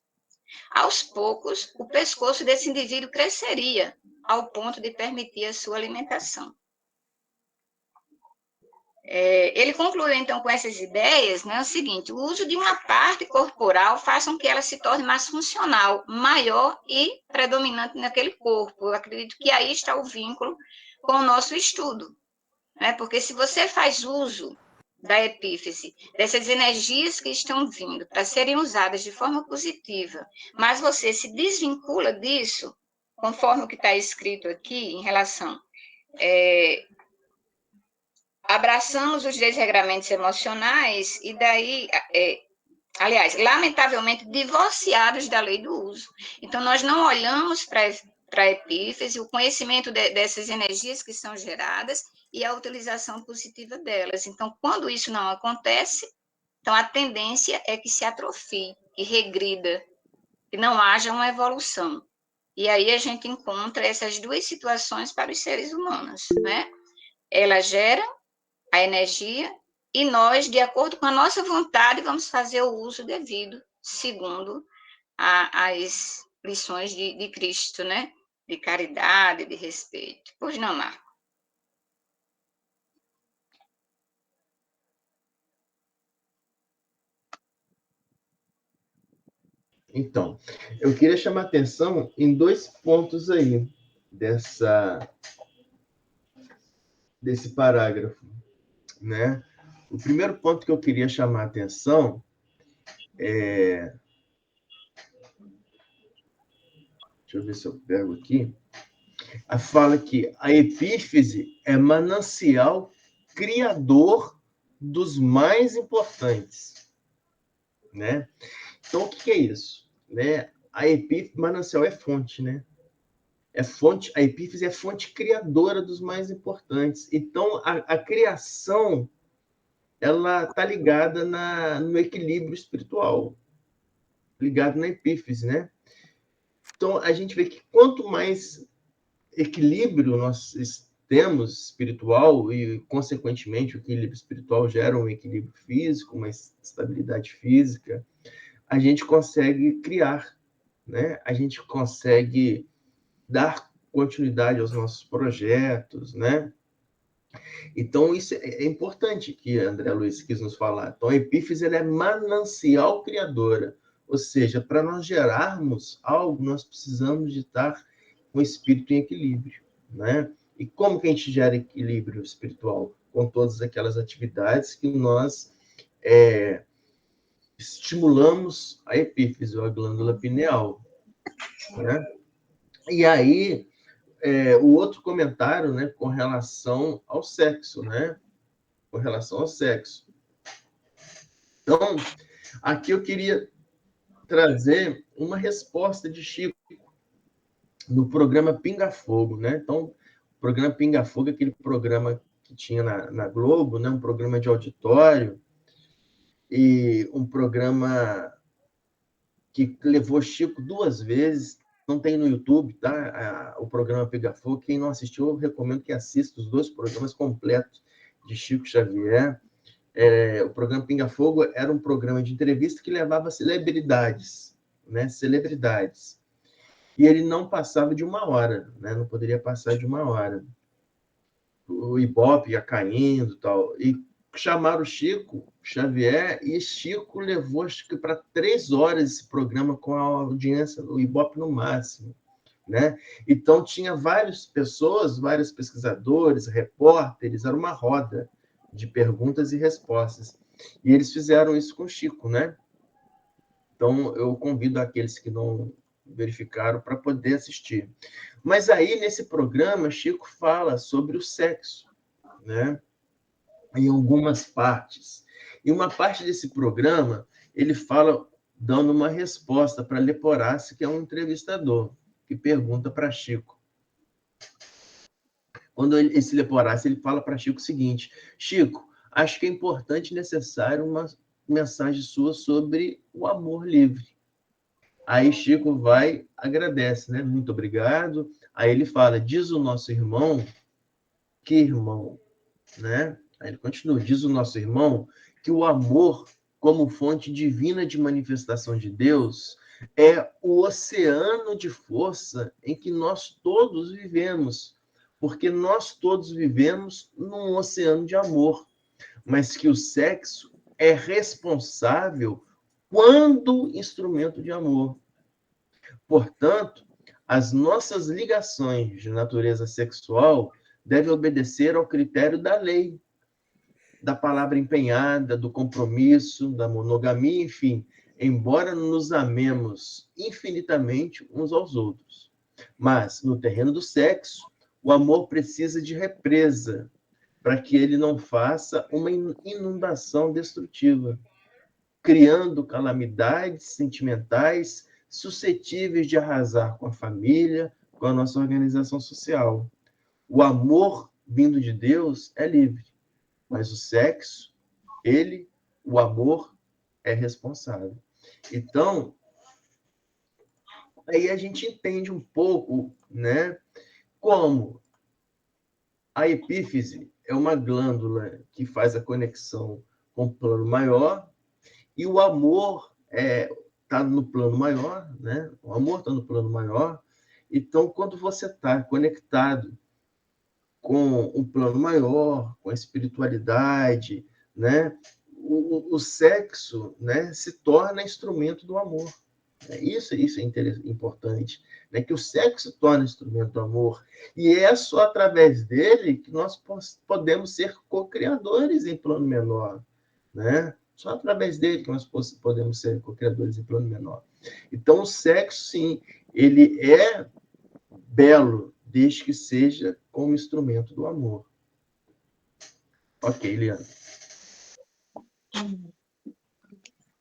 aos poucos, o pescoço desse indivíduo cresceria ao ponto de permitir a sua alimentação. Ele concluiu, então, com essas ideias, né, o seguinte: o uso de uma parte corporal faz com que ela se torne mais funcional, maior e predominante naquele corpo. Eu acredito que aí está o vínculo com o nosso estudo, né? Porque se você faz uso da epífise, dessas energias que estão vindo para serem usadas de forma positiva, mas você se desvincula disso, conforme o que está escrito aqui em relação... abraçamos os desregramentos emocionais e daí, aliás, lamentavelmente, divorciados da lei do uso. Então, nós não olhamos para a epífise, o conhecimento dessas energias que são geradas e a utilização positiva delas. Então, quando isso não acontece, então a tendência é que se atrofie, que regrida, que não haja uma evolução. E aí a gente encontra essas duas situações para os seres humanos, né? Ela gera a energia e nós, de acordo com a nossa vontade, vamos fazer o uso devido, segundo as lições de Cristo, né? De caridade, de respeito. Pois não, Marco? Então, eu queria chamar a atenção em 2 pontos aí desse parágrafo, né? O primeiro ponto que eu queria chamar a atenção é... Deixa eu ver se eu pego aqui. A fala que a epífise é manancial criador dos mais importantes, né? Então, o que é isso? Né? A epífise, manancial é fonte, né? É fonte, a epífise é fonte criadora dos mais importantes. Então, a criação, ela está ligada no equilíbrio espiritual, ligada na epífise, né? Então, a gente vê que quanto mais equilíbrio nós temos espiritual e, consequentemente, o equilíbrio espiritual gera um equilíbrio físico, uma estabilidade física, a gente consegue criar, né? A gente consegue dar continuidade aos nossos projetos, né? Então, isso é importante que André Luiz quis nos falar. Então, a epífise ela é manancial criadora, ou seja, para nós gerarmos algo, nós precisamos de estar com o espírito em equilíbrio, né? E como que a gente gera equilíbrio espiritual? Com todas aquelas atividades que nós estimulamos a epífise, ou a glândula pineal, né? E aí, o outro comentário, né, com relação ao sexo, né? Com relação ao sexo. Então, aqui eu queria trazer uma resposta de Chico no programa Pinga Fogo, né? Então, o programa Pinga Fogo é aquele programa que tinha na Globo, né? Um programa de auditório e um programa que levou Chico 2 vezes. Não tem no YouTube, tá? O programa Pinga Fogo. Quem não assistiu, eu recomendo que assista os 2 programas completos de Chico Xavier. O programa Pinga Fogo era um programa de entrevista que levava celebridades, né, celebridades. E ele não passava de 1 hora, né, não poderia passar de 1 hora. O Ibope ia caindo e tal. E chamaram o Chico Xavier, e Chico levou, acho que para 3 horas esse programa com a audiência, o Ibope no máximo, né? Então, tinha várias pessoas, vários pesquisadores, repórteres, era uma roda de perguntas e respostas. E eles fizeram isso com o Chico, né? Então, eu convido aqueles que não verificaram para poder assistir. Mas aí, nesse programa, Chico fala sobre o sexo, né? Em algumas partes. Em uma parte desse programa, ele fala, dando uma resposta para Leporassi, que é um entrevistador, que pergunta para Chico. Quando esse Leporassi, ele fala para Chico o seguinte: Chico, acho que é importante e necessário uma mensagem sua sobre o amor livre. Aí Chico vai, agradece, né? Muito obrigado. Aí ele fala: diz o nosso irmão, que irmão, né? Aí ele continua: diz o nosso irmão que o amor, como fonte divina de manifestação de Deus, é o oceano de força em que nós todos vivemos, porque nós todos vivemos num oceano de amor, mas que o sexo é responsável quando instrumento de amor. Portanto, as nossas ligações de natureza sexual devem obedecer ao critério da lei, da palavra empenhada, do compromisso, da monogamia, enfim, embora nos amemos infinitamente uns aos outros. Mas, no terreno do sexo, o amor precisa de represa, para que ele não faça uma inundação destrutiva, criando calamidades sentimentais suscetíveis de arrasar com a família, com a nossa organização social. O amor vindo de Deus é livre, mas o sexo, o amor, é responsável. Então, aí a gente entende um pouco, né, como a epífise é uma glândula que faz a conexão com o plano maior, e o amor está no plano maior, né? O amor está no plano maior. Então, quando você está conectado com um plano maior, com a espiritualidade, né? O sexo, né, se torna instrumento do amor. Isso é importante, né? Que o sexo se torna instrumento do amor. E é só através dele que nós podemos ser co-criadores em plano menor, né? Só através dele que nós podemos ser co-criadores em plano menor. Então, o sexo, sim, ele é belo, desde que seja como instrumento do amor. Ok, Liana.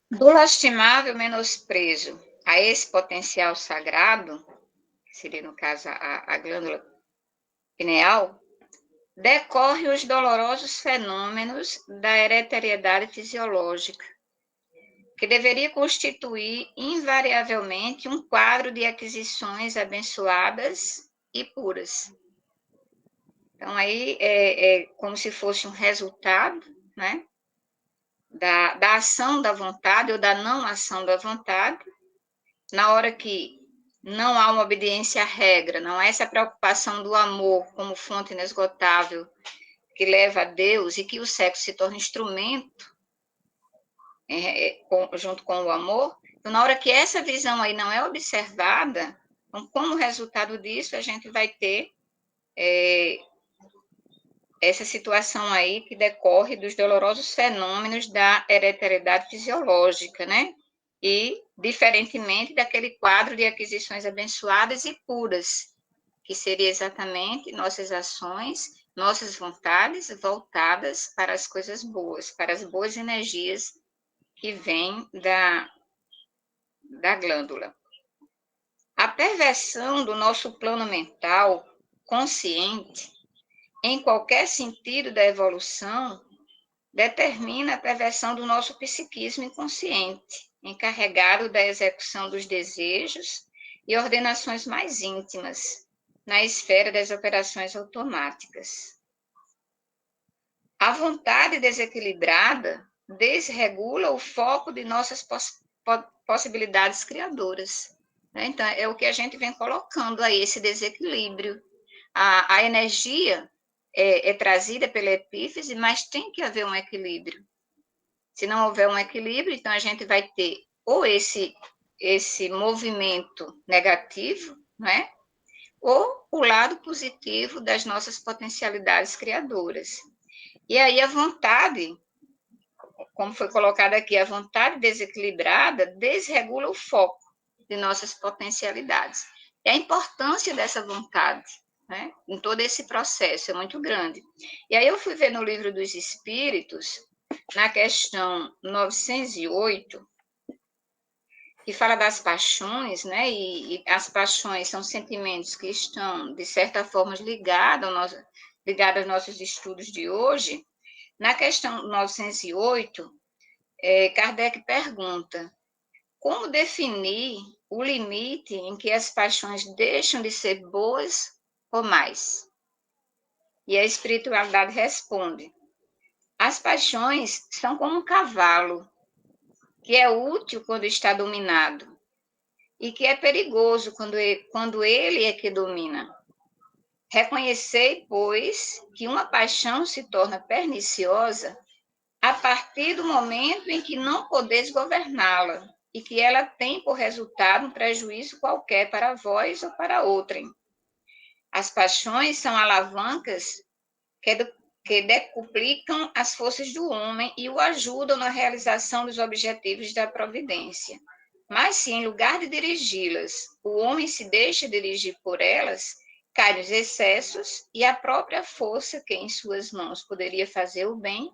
Do lastimável menosprezo a esse potencial sagrado, que seria, no caso, a glândula pineal, decorre os dolorosos fenômenos da hereditariedade fisiológica, que deveria constituir invariavelmente um quadro de aquisições abençoadas e puras. Então, aí é como se fosse um resultado, né, da ação da vontade ou da não ação da vontade, na hora que não há uma obediência à regra, não há essa preocupação do amor como fonte inesgotável que leva a Deus, e que o sexo se torna instrumento junto com o amor. Então, na hora que essa visão aí não é observada, então, como resultado disso, a gente vai ter essa situação aí que decorre dos dolorosos fenômenos da hereditariedade fisiológica, né? E, diferentemente daquele quadro de aquisições abençoadas e puras, que seria exatamente nossas ações, nossas vontades voltadas para as coisas boas, para as boas energias que vêm da glândula. A perversão do nosso plano mental consciente, em qualquer sentido da evolução, determina a perversão do nosso psiquismo inconsciente, encarregado da execução dos desejos e ordenações mais íntimas, na esfera das operações automáticas. A vontade desequilibrada desregula o foco de nossas possibilidades criadoras. Né? Então, é o que a gente vem colocando aí, esse desequilíbrio. A energia é trazida pela epífise, mas tem que haver um equilíbrio. Se não houver um equilíbrio, então a gente vai ter ou esse movimento negativo, né? Ou o lado positivo das nossas potencialidades criadoras. E aí a vontade, como foi colocado aqui, a vontade desequilibrada desregula o foco de nossas potencialidades. E a importância dessa vontade, né, em todo esse processo é muito grande. E aí eu fui ver no Livro dos Espíritos, na questão 908, que fala das paixões, né, e as paixões são sentimentos que estão, de certa forma, ligados aos nossos estudos de hoje. Na questão 908, Kardec pergunta: como definir o limite em que as paixões deixam de ser boas ou mais? E a espiritualidade responde: as paixões são como um cavalo, que é útil quando está dominado, e que é perigoso quando ele é que domina. Reconhecei, pois, que uma paixão se torna perniciosa a partir do momento em que não podeis governá-la, e que ela tem por resultado um prejuízo qualquer para vós ou para outrem. As paixões são alavancas que decuplicam as forças do homem e o ajudam na realização dos objetivos da providência. Mas se, em lugar de dirigi-las, o homem se deixa dirigir por elas, caem os excessos e a própria força que em suas mãos poderia fazer o bem,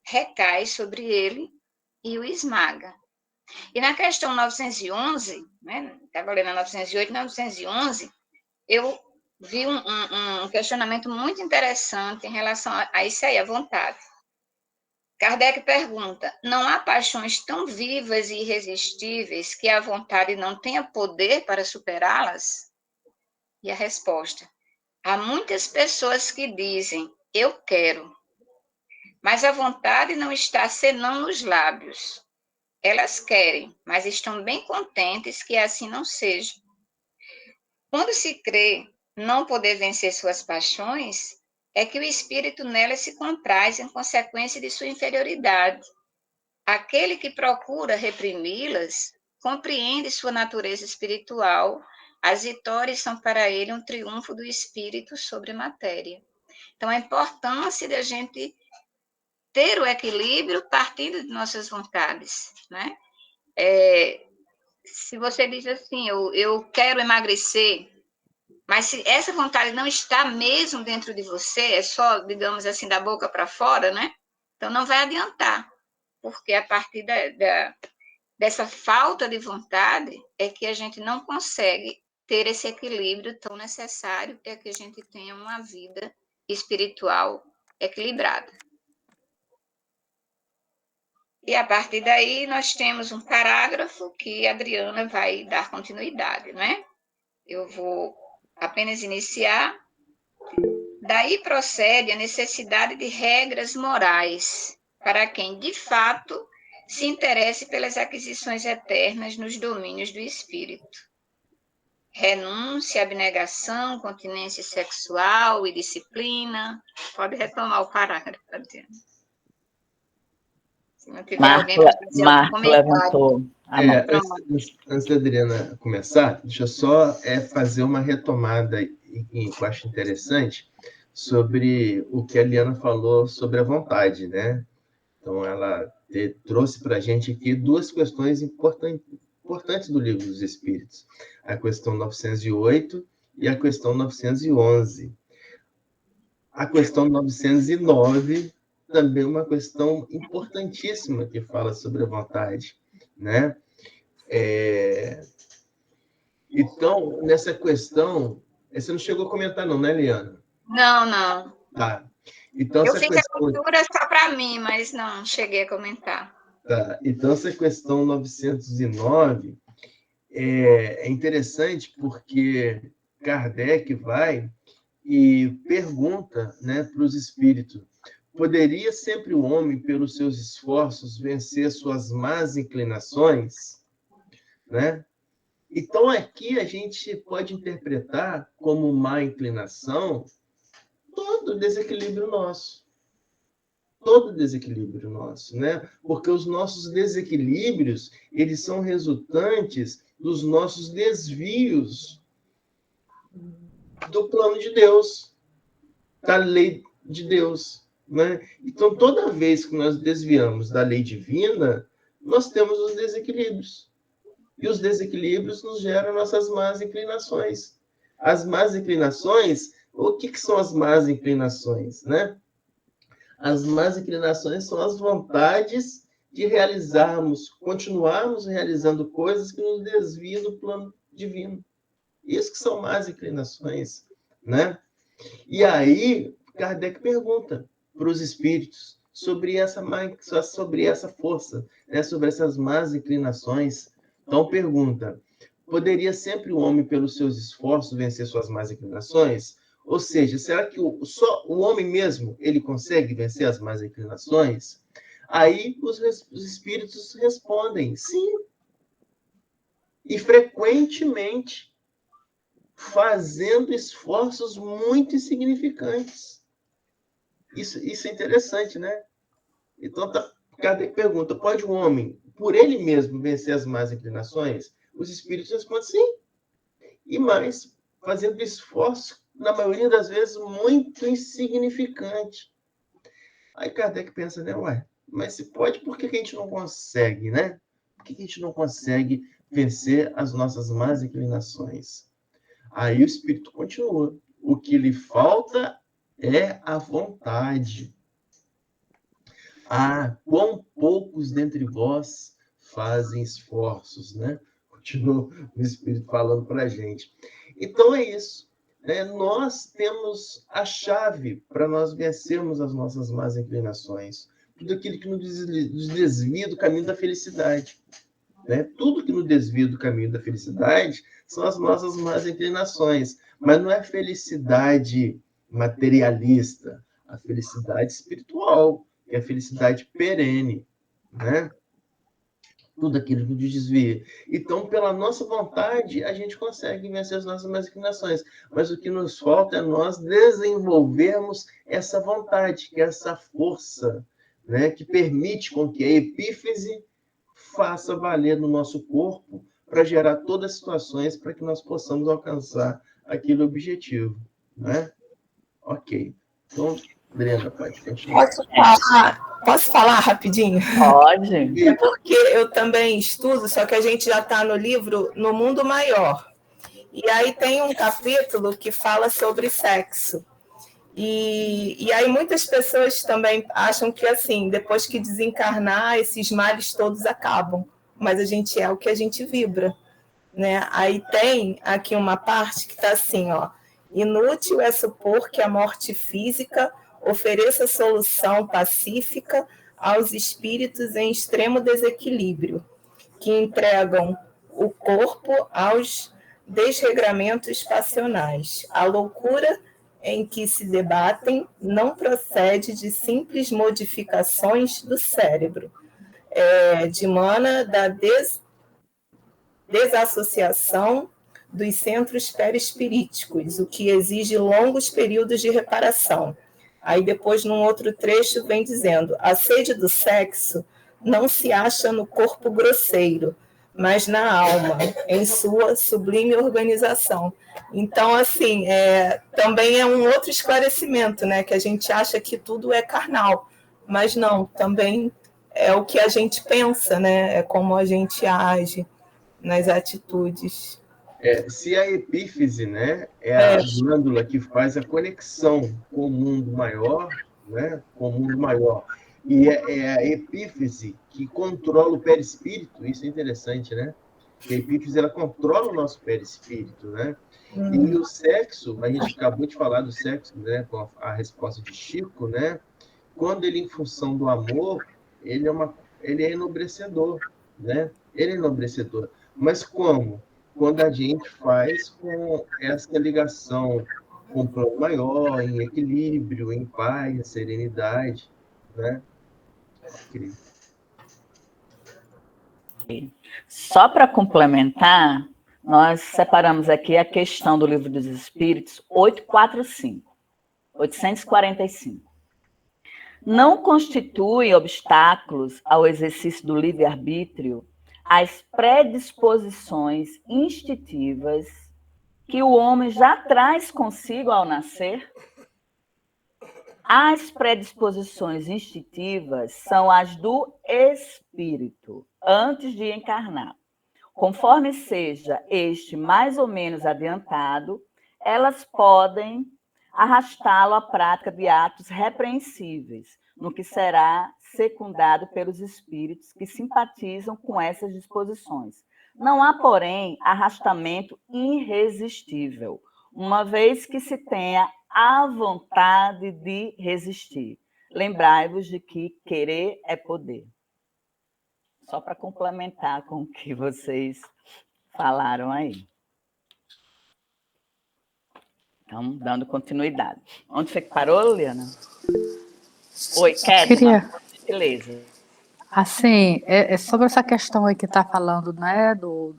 recai sobre ele e o esmaga. E na questão 911, né, estava lendo a 908, na 911, eu vi um questionamento muito interessante em relação a isso aí, a vontade. Kardec pergunta: não há paixões tão vivas e irresistíveis que a vontade não tenha poder para superá-las? E a resposta: há muitas pessoas que dizem, eu quero, mas a vontade não está senão nos lábios. Elas querem, mas estão bem contentes que assim não seja. Quando se crê não poder vencer suas paixões, é que o espírito nelas se compraz em consequência de sua inferioridade. Aquele que procura reprimi-las compreende sua natureza espiritual. As vitórias são para ele um triunfo do espírito sobre a matéria. Então, a importância da gente ter o equilíbrio partindo de nossas vontades, né? Se você diz assim, eu quero emagrecer, mas se essa vontade não está mesmo dentro de você, é só, digamos assim, da boca para fora, né? Então não vai adiantar, porque a partir dessa falta de vontade é que a gente não consegue ter esse equilíbrio tão necessário para que a gente tenha uma vida espiritual equilibrada. E a partir daí nós temos um parágrafo que a Adriana vai dar continuidade, né? Eu vou apenas iniciar. Daí procede a necessidade de regras morais para quem, de fato, se interesse pelas aquisições eternas nos domínios do espírito. Renúncia, abnegação, continência sexual e disciplina. Pode retomar o parágrafo, Adriana. Se não tiver alguém para fazer algum comentário. Levantou a mão. Antes da Adriana começar, deixa eu só fazer uma retomada que eu acho interessante sobre o que a Liana falou sobre a vontade, né? Então, ela trouxe para a gente aqui duas questões importantes do Livro dos Espíritos. A questão 908 e a questão 911. A questão 909 também é uma questão importantíssima que fala sobre a vontade, né? Então, nessa questão, você não chegou a comentar não, né, Liana? Não. Tá. Então, eu fiz a leitura só para mim, mas não cheguei a comentar. Tá. Então, essa questão 909 é interessante porque Kardec vai e pergunta, né, para os espíritos: poderia sempre o homem, pelos seus esforços, vencer suas más inclinações? né? Então, aqui a gente pode interpretar como má inclinação todo desequilíbrio nosso. Todo desequilíbrio nosso, né? Porque os nossos desequilíbrios, eles são resultantes dos nossos desvios do plano de Deus, da lei de Deus, né? Então, toda vez que nós desviamos da lei divina, nós temos os desequilíbrios. E os desequilíbrios nos geram nossas más inclinações. As más inclinações, o que são as más inclinações, né? As más inclinações são as vontades de realizarmos, continuarmos realizando coisas que nos desviam do plano divino. Isso que são más inclinações, né? E aí, Kardec pergunta para os espíritos sobre essa força, né? Sobre essas más inclinações. Então, pergunta: poderia sempre o homem, pelos seus esforços, vencer suas más inclinações? Ou seja, será que só o homem mesmo ele consegue vencer as más inclinações? Aí os espíritos respondem: sim. E frequentemente, fazendo esforços muito insignificantes. Isso é interessante, né? Então, Kardec pergunta: pode o homem, por ele mesmo, vencer as más inclinações? Os espíritos respondem: sim. E mais, fazendo esforço, na maioria das vezes, muito insignificante. Aí Kardec pensa, né? Ué, mas se pode, por que a gente não consegue, né? Por que a gente não consegue vencer as nossas más inclinações? Aí o Espírito continua: o que lhe falta é a vontade. Ah, quão poucos dentre vós fazem esforços, né? Continua o Espírito falando para a gente. Então é isso. Né? Nós temos a chave para nós vencermos as nossas más inclinações. Tudo aquilo que nos desvia do caminho da felicidade. Né? Tudo que nos desvia do caminho da felicidade são as nossas más inclinações. Mas não é felicidade materialista, a felicidade espiritual, que é a felicidade perene, né? Tudo aquilo que nos desvia. Então, pela nossa vontade, a gente consegue vencer as nossas más inclinações. Mas o que nos falta é nós desenvolvermos essa vontade, que é essa força, né? Que permite com que a epífise faça valer no nosso corpo para gerar todas as situações para que nós possamos alcançar aquele objetivo, né? Ok. Então, Brenda, pode continuar. Posso falar rapidinho? Pode. É porque eu também estudo, só que a gente já está no livro No Mundo Maior. E aí tem um capítulo que fala sobre sexo. E aí muitas pessoas também acham que, assim, depois que desencarnar, esses males todos acabam. Mas a gente é o que a gente vibra, né? Aí tem aqui uma parte que está assim, ó: inútil é supor que a morte física ofereça solução pacífica aos espíritos em extremo desequilíbrio, que entregam o corpo aos desregramentos passionais. A loucura em que se debatem não procede de simples modificações do cérebro, dimana da desassociação dos centros perispiríticos, o que exige longos períodos de reparação. Aí depois, num outro trecho, vem dizendo: a sede do sexo não se acha no corpo grosseiro, mas na alma, em sua sublime organização. Então, assim, também é um outro esclarecimento, né? Que a gente acha que tudo é carnal, mas não, também é o que a gente pensa, né? É como a gente age nas atitudes. Se a epífise, né, é a glândula que faz a conexão com o mundo maior, né, com o mundo maior, e é a epífise que controla o perispírito, isso é interessante, né? Que a epífise, ela controla o nosso perispírito, né? E o sexo, a gente acabou de falar do sexo, né, com a resposta de Chico, né? Quando ele, em função do amor, ele é enobrecedor, né? Ele é enobrecedor. Mas como? Quando a gente faz com essa ligação com o plano maior, em equilíbrio, em paz, serenidade, né? Ok. Só para complementar, nós separamos aqui a questão do Livro dos Espíritos 845. Não constitui obstáculos ao exercício do livre-arbítrio as predisposições instintivas que o homem já traz consigo ao nascer? As predisposições instintivas são as do espírito, antes de encarnar. Conforme seja este mais ou menos adiantado, elas podem arrastá-lo à prática de atos repreensíveis, no que será secundado pelos espíritos que simpatizam com essas disposições. Não há, porém, arrastamento irresistível, uma vez que se tenha a vontade de resistir. Lembrai-vos de que querer é poder. Só para complementar com o que vocês falaram aí. Então, dando continuidade. Onde foi que parou, Liana? Oi, Kedma. Beleza. Assim, sobre essa questão aí que está falando, né, do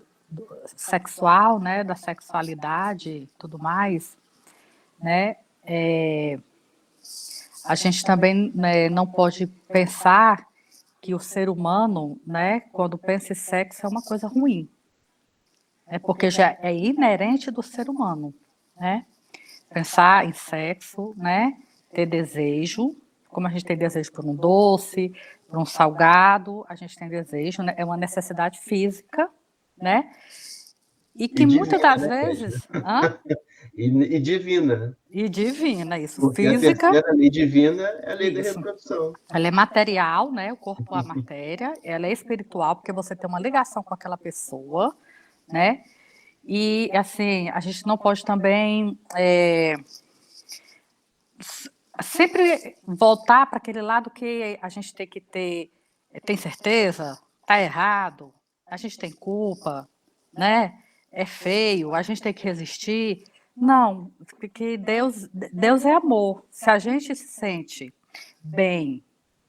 sexual, né, da sexualidade e tudo mais, né, a gente também, né, não pode pensar que o ser humano, né, quando pensa em sexo, é uma coisa ruim, né, porque já é inerente do ser humano, né, pensar em sexo, né, ter desejo, como a gente tem desejo por um doce, por um salgado, a gente tem desejo, né, é uma necessidade física, né, e que muitas das vezes... E divina, né? E divina, isso. Porque física. A terceira lei divina é a lei da reprodução. Ela é material, né? O corpo é a matéria. Ela é espiritual, porque você tem uma ligação com aquela pessoa, né? E, assim, a gente não pode também sempre voltar para aquele lado que a gente tem que ter, tem certeza, está errado, a gente tem culpa, né? É feio, a gente tem que resistir. Não, porque Deus é amor. Se a gente se sente bem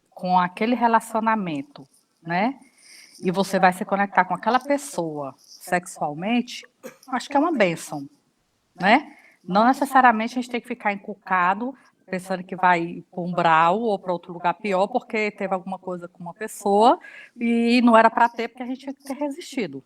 com aquele relacionamento, né? E você vai se conectar com aquela pessoa sexualmente, acho que é uma bênção, né? Não necessariamente a gente tem que ficar encucado, pensando que vai para um brau ou para outro lugar pior, porque teve alguma coisa com uma pessoa e não era para ter, porque a gente tinha que ter resistido,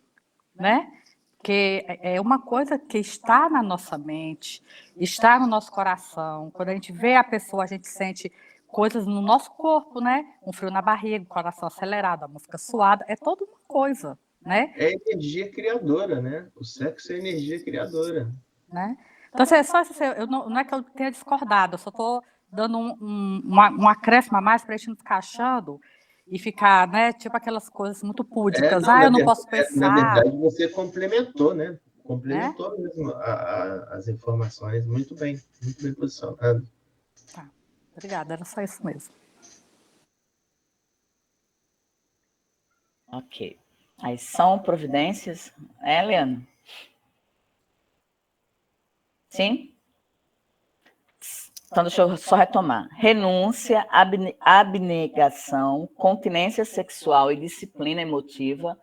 né? Porque é uma coisa que está na nossa mente, está no nosso coração. Quando a gente vê a pessoa, a gente sente coisas no nosso corpo, né? Um frio na barriga, o coração acelerado, a mão fica suada, é toda uma coisa, né? É energia criadora, né? O sexo é energia criadora. Né? Então, assim, só assim, não é que eu tenha discordado, eu só estou dando um acréscimo a mais para a gente não ficar achando e ficar, né, tipo aquelas coisas muito púdicas. Eu não posso pensar. Na verdade, você complementou, né? Complementou mesmo as informações muito bem posicionado. Tá, obrigada, era só isso mesmo. Ok. Aí são providências, Eliana? Sim? Então, deixa eu só retomar. Renúncia, abnegação, continência sexual e disciplina emotiva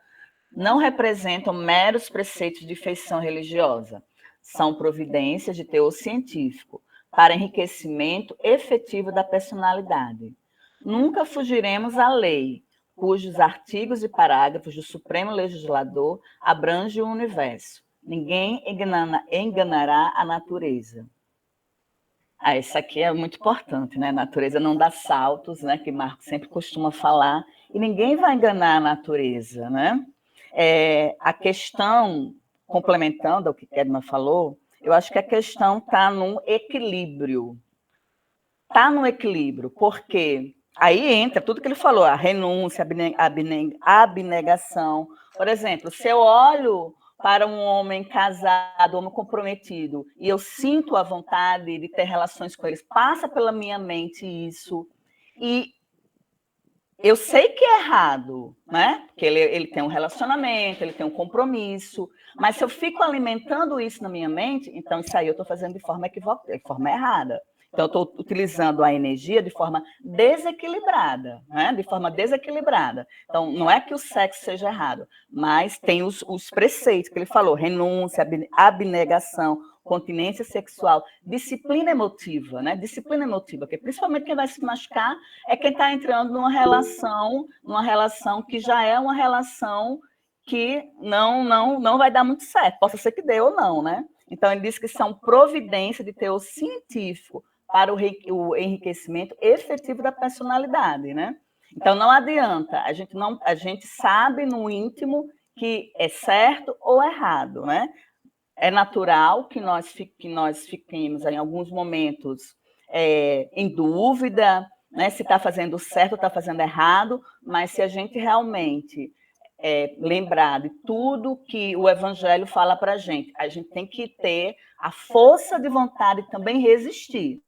não representam meros preceitos de feição religiosa. São providências de teor científico para enriquecimento efetivo da personalidade. Nunca fugiremos à lei, cujos artigos e parágrafos do Supremo Legislador abrangem o universo. Ninguém enganará a natureza. Isso aqui é muito importante, né? A natureza não dá saltos, né? Que Marco sempre costuma falar, e ninguém vai enganar a natureza, né? A questão, complementando ao que Kedma falou, eu acho que a questão está no equilíbrio. Está no equilíbrio, porque aí entra tudo que ele falou, a renúncia, a abnegação. Por exemplo, se eu olho para um homem casado, homem comprometido, e eu sinto a vontade de ter relações com eles, passa pela minha mente isso, e eu sei que é errado, né? Porque ele tem um relacionamento, ele tem um compromisso, mas se eu fico alimentando isso na minha mente, então isso aí eu estou fazendo de forma equivocada, de forma errada. Então, eu estou utilizando a energia de forma desequilibrada, né? De forma desequilibrada. Então, não é que o sexo seja errado, mas tem os preceitos que ele falou: renúncia, abnegação, continência sexual, disciplina emotiva, né? Disciplina emotiva, que principalmente quem vai se machucar é quem está entrando numa relação que já é uma relação que não vai dar muito certo, possa ser que dê ou não, né? Então, ele diz que são providência de teor científico para o enriquecimento efetivo da personalidade, né? Então, não adianta, a gente sabe no íntimo que é certo ou errado, né? É natural que nós fiquemos, em alguns momentos, em dúvida, né, se está fazendo certo ou está fazendo errado, mas se a gente realmente lembrar de tudo que o Evangelho fala para a gente tem que ter a força de vontade e também resistir.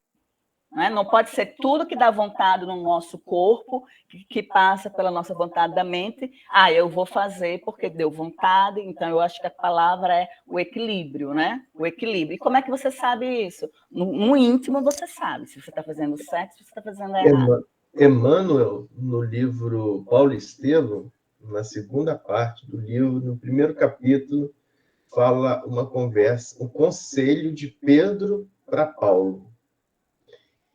Né? Não pode ser tudo que dá vontade no nosso corpo, que passa pela nossa vontade da mente. Eu vou fazer porque deu vontade. Então, eu acho que a palavra é o equilíbrio, né? O equilíbrio. E como é que você sabe isso? No íntimo, você sabe se você está fazendo certo, se você está fazendo errado. Emmanuel, no livro Paulo Estevam, na segunda parte do livro, no primeiro capítulo, fala uma conversa, um conselho de Pedro para Paulo.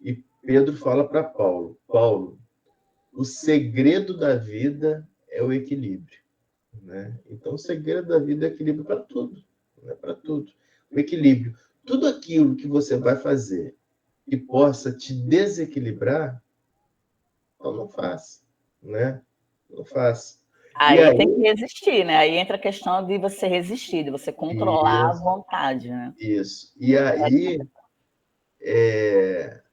E Pedro fala para Paulo: Paulo, o segredo da vida é o equilíbrio. Né? Então, o segredo da vida é equilíbrio para tudo. Né? Para tudo. O equilíbrio. Tudo aquilo que você vai fazer que possa te desequilibrar, então não faça. Né? Não faça. Aí tem que resistir, né? Aí entra a questão de você resistir, de você controlar a vontade, né? Isso. E aí...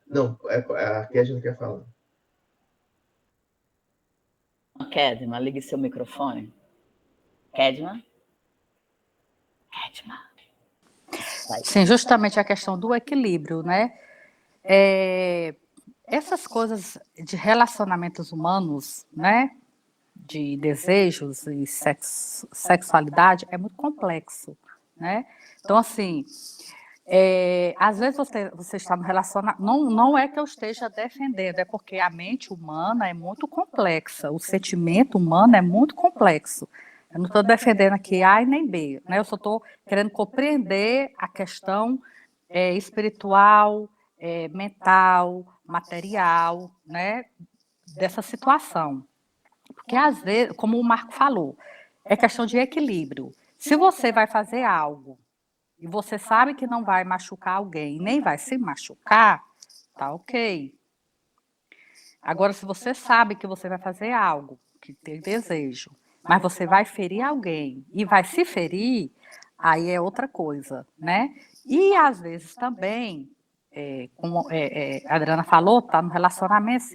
Não, a Kédia não quer falar. Kedma, ligue seu microfone. Kedma? Sim, justamente a questão do equilíbrio, né? Essas coisas de relacionamentos humanos, né? De desejos e sexualidade é muito complexo, né? Então, assim, às vezes você está no relacionamento, não é que eu esteja defendendo, é porque a mente humana é muito complexa, o sentimento humano é muito complexo. Eu não estou defendendo aqui A e nem B, né? Eu só estou querendo compreender a questão espiritual, mental, material, né? Dessa situação. Porque às vezes, como o Marco falou, é questão de equilíbrio. Se você vai fazer algo e você sabe que não vai machucar alguém, nem vai se machucar, tá ok. Agora, se você sabe que você vai fazer algo que tem desejo, mas você vai ferir alguém e vai se ferir, aí é outra coisa, né? E às vezes também, como a Adriana falou, tá no relacionamento,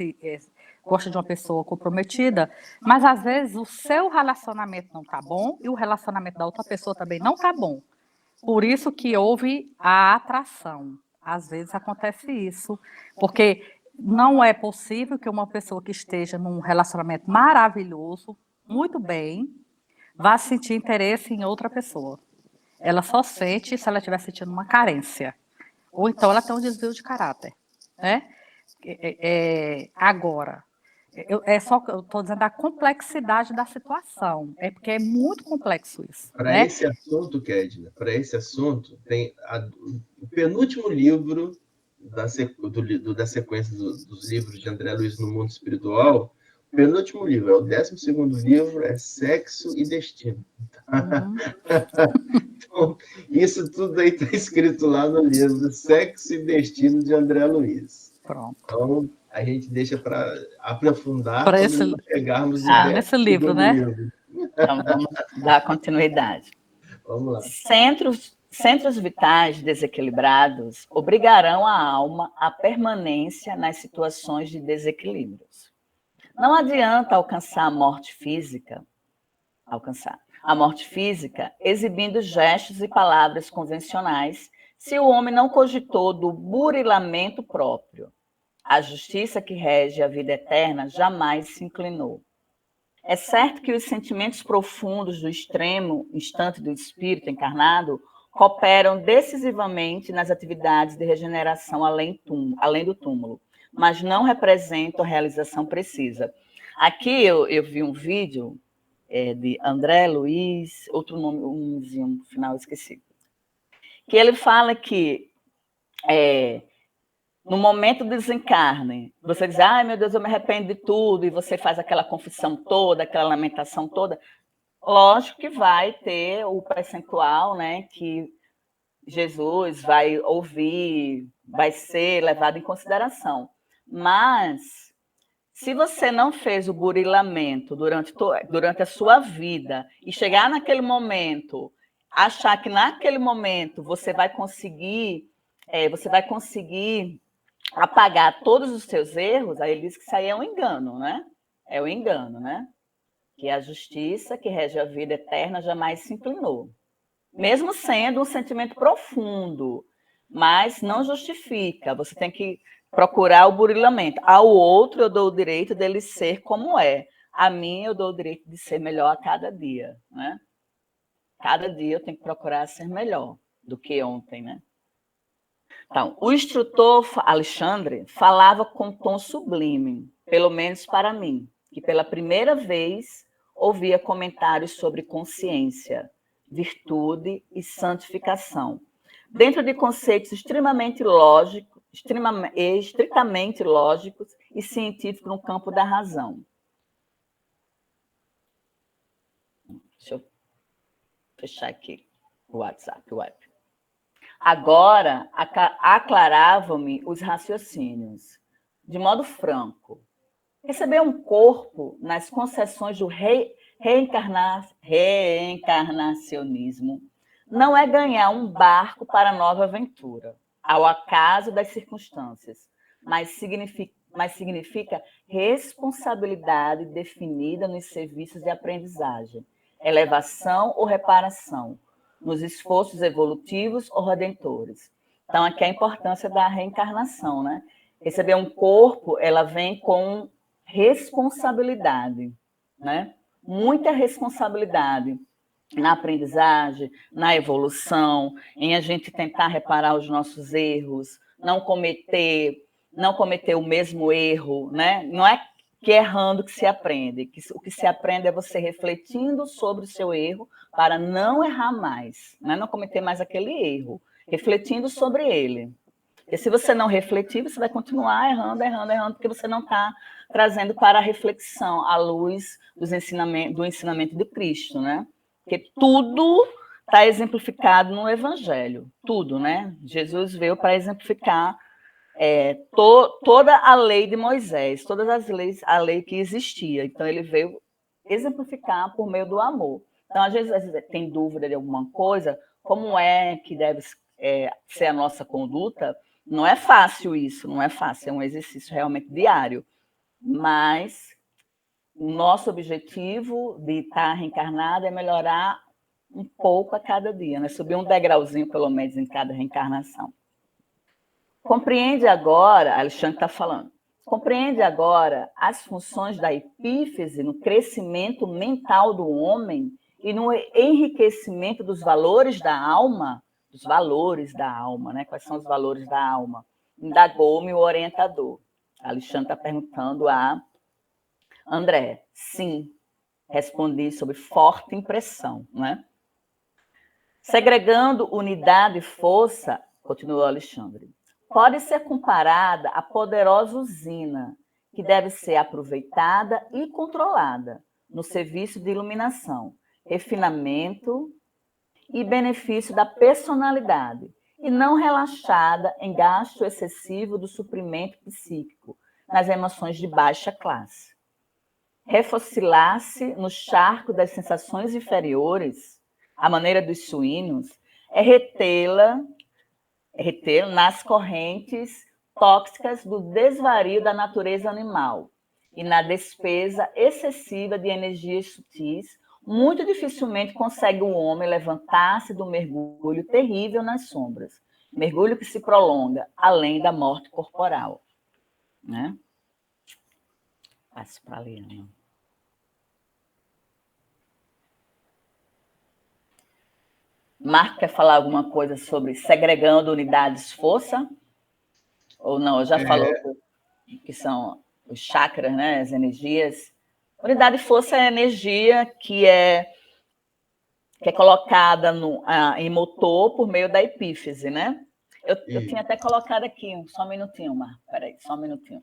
gosta de uma pessoa comprometida, mas às vezes o seu relacionamento não tá bom e o relacionamento da outra pessoa também não tá bom. Por isso que houve a atração. Às vezes acontece isso, porque não é possível que uma pessoa que esteja num relacionamento maravilhoso, muito bem, vá sentir interesse em outra pessoa. Ela só sente se ela estiver sentindo uma carência. Ou então ela tem um desvio de caráter. Né? Agora, eu estou dizendo a complexidade da situação, porque é muito complexo isso. Para né? esse assunto, Kedna, tem o penúltimo livro da sequência dos livros de André Luiz no Mundo Espiritual. O penúltimo livro, é o 12º livro, é Sexo e Destino. Uhum. Então, isso tudo aí está escrito lá no livro Sexo e Destino de André Luiz. Pronto. Então, a gente deixa para aprofundar para quando chegarmos nesse livro, né? Livro. Então, vamos dar continuidade. Vamos lá. Centros vitais desequilibrados obrigarão a alma à permanência nas situações de desequilíbrios. Não adianta alcançar a morte física exibindo gestos e palavras convencionais se o homem não cogitou do burilamento próprio. A justiça que rege a vida eterna jamais se inclinou. É certo que os sentimentos profundos do extremo instante do espírito encarnado cooperam decisivamente nas atividades de regeneração além do túmulo, mas não representam a realização precisa. Aqui eu vi um vídeo de André Luiz, outro nome, no final esqueci, que ele fala que no momento do desencarne, você diz, ai meu Deus, eu me arrependo de tudo, e você faz aquela confissão toda, aquela lamentação toda, lógico que vai ter o percentual, né, que Jesus vai ouvir, vai ser levado em consideração. Mas, se você não fez o burilamento durante a sua vida e chegar naquele momento, achar que naquele momento você vai conseguir apagar todos os seus erros, aí ele diz que isso aí é um engano, né? É um engano, né? Que a justiça que rege a vida eterna jamais se inclinou. Mesmo sendo um sentimento profundo, mas não justifica. Você tem que procurar o burilamento. Ao outro eu dou o direito dele ser como é. A mim eu dou o direito de ser melhor a cada dia, né? Cada dia eu tenho que procurar ser melhor do que ontem, né? Então, o instrutor Alexandre falava com tom sublime, pelo menos para mim, que pela primeira vez ouvia comentários sobre consciência, virtude e santificação, dentro de conceitos estritamente lógicos e científicos no campo da razão. Deixa eu fechar aqui o WhatsApp, o web. Agora, aclaravam-me os raciocínios, de modo franco. Receber um corpo nas concessões do reencarnacionismo não é ganhar um barco para nova aventura, ao acaso das circunstâncias, mas significa responsabilidade definida nos serviços de aprendizagem, elevação ou reparação, nos esforços evolutivos ou redentores. Então, aqui a importância da reencarnação, né? Receber um corpo, ela vem com responsabilidade, né? Muita responsabilidade na aprendizagem, na evolução, em a gente tentar reparar os nossos erros, não cometer o mesmo erro, né? Não é que errando que se aprende, que o que se aprende é você refletindo sobre o seu erro para não errar mais, né? Não cometer mais aquele erro, refletindo sobre ele. Porque se você não refletir, você vai continuar errando, porque você não está trazendo para a reflexão a luz do ensinamento de Cristo, né? Porque tudo está exemplificado no Evangelho, tudo, né? Jesus veio para exemplificar toda a lei de Moisés, todas as leis, a lei que existia. Então, ele veio exemplificar por meio do amor. Então, às vezes tem dúvida de alguma coisa, como é que deve ser a nossa conduta? Não é fácil isso, não é fácil, é um exercício realmente diário. Mas o nosso objetivo de estar reencarnado é melhorar um pouco a cada dia, né? Subir um degrauzinho, pelo menos, em cada reencarnação. Compreende agora, Alexandre está falando, compreende agora as funções da epífise no crescimento mental do homem e no enriquecimento dos valores da alma? Dos valores da alma, né? Quais são os valores da alma? Indagou-me o orientador. Alexandre está perguntando a André. Sim, respondi sob forte impressão, né? Segregando unidade e força, continuou Alexandre, pode ser comparada à poderosa usina que deve ser aproveitada e controlada no serviço de iluminação, refinamento e benefício da personalidade, e não relaxada em gasto excessivo do suprimento psíquico nas emoções de baixa classe. Refocilar-se no charco das sensações inferiores, à maneira dos suínos, é retê-la nas correntes tóxicas do desvario da natureza animal e na despesa excessiva de energias sutis. Muito dificilmente consegue o homem levantar-se do mergulho terrível nas sombras, mergulho que se prolonga além da morte corporal, né? Passo para a Liana. Marco quer falar alguma coisa sobre segregando unidades força? Ou não? Já falou que são os chakras, né? As energias. Unidade força é a energia que é colocada em motor por meio da epífise, né? Eu tinha até colocado aqui, só um minutinho, Marco. Peraí, só um minutinho.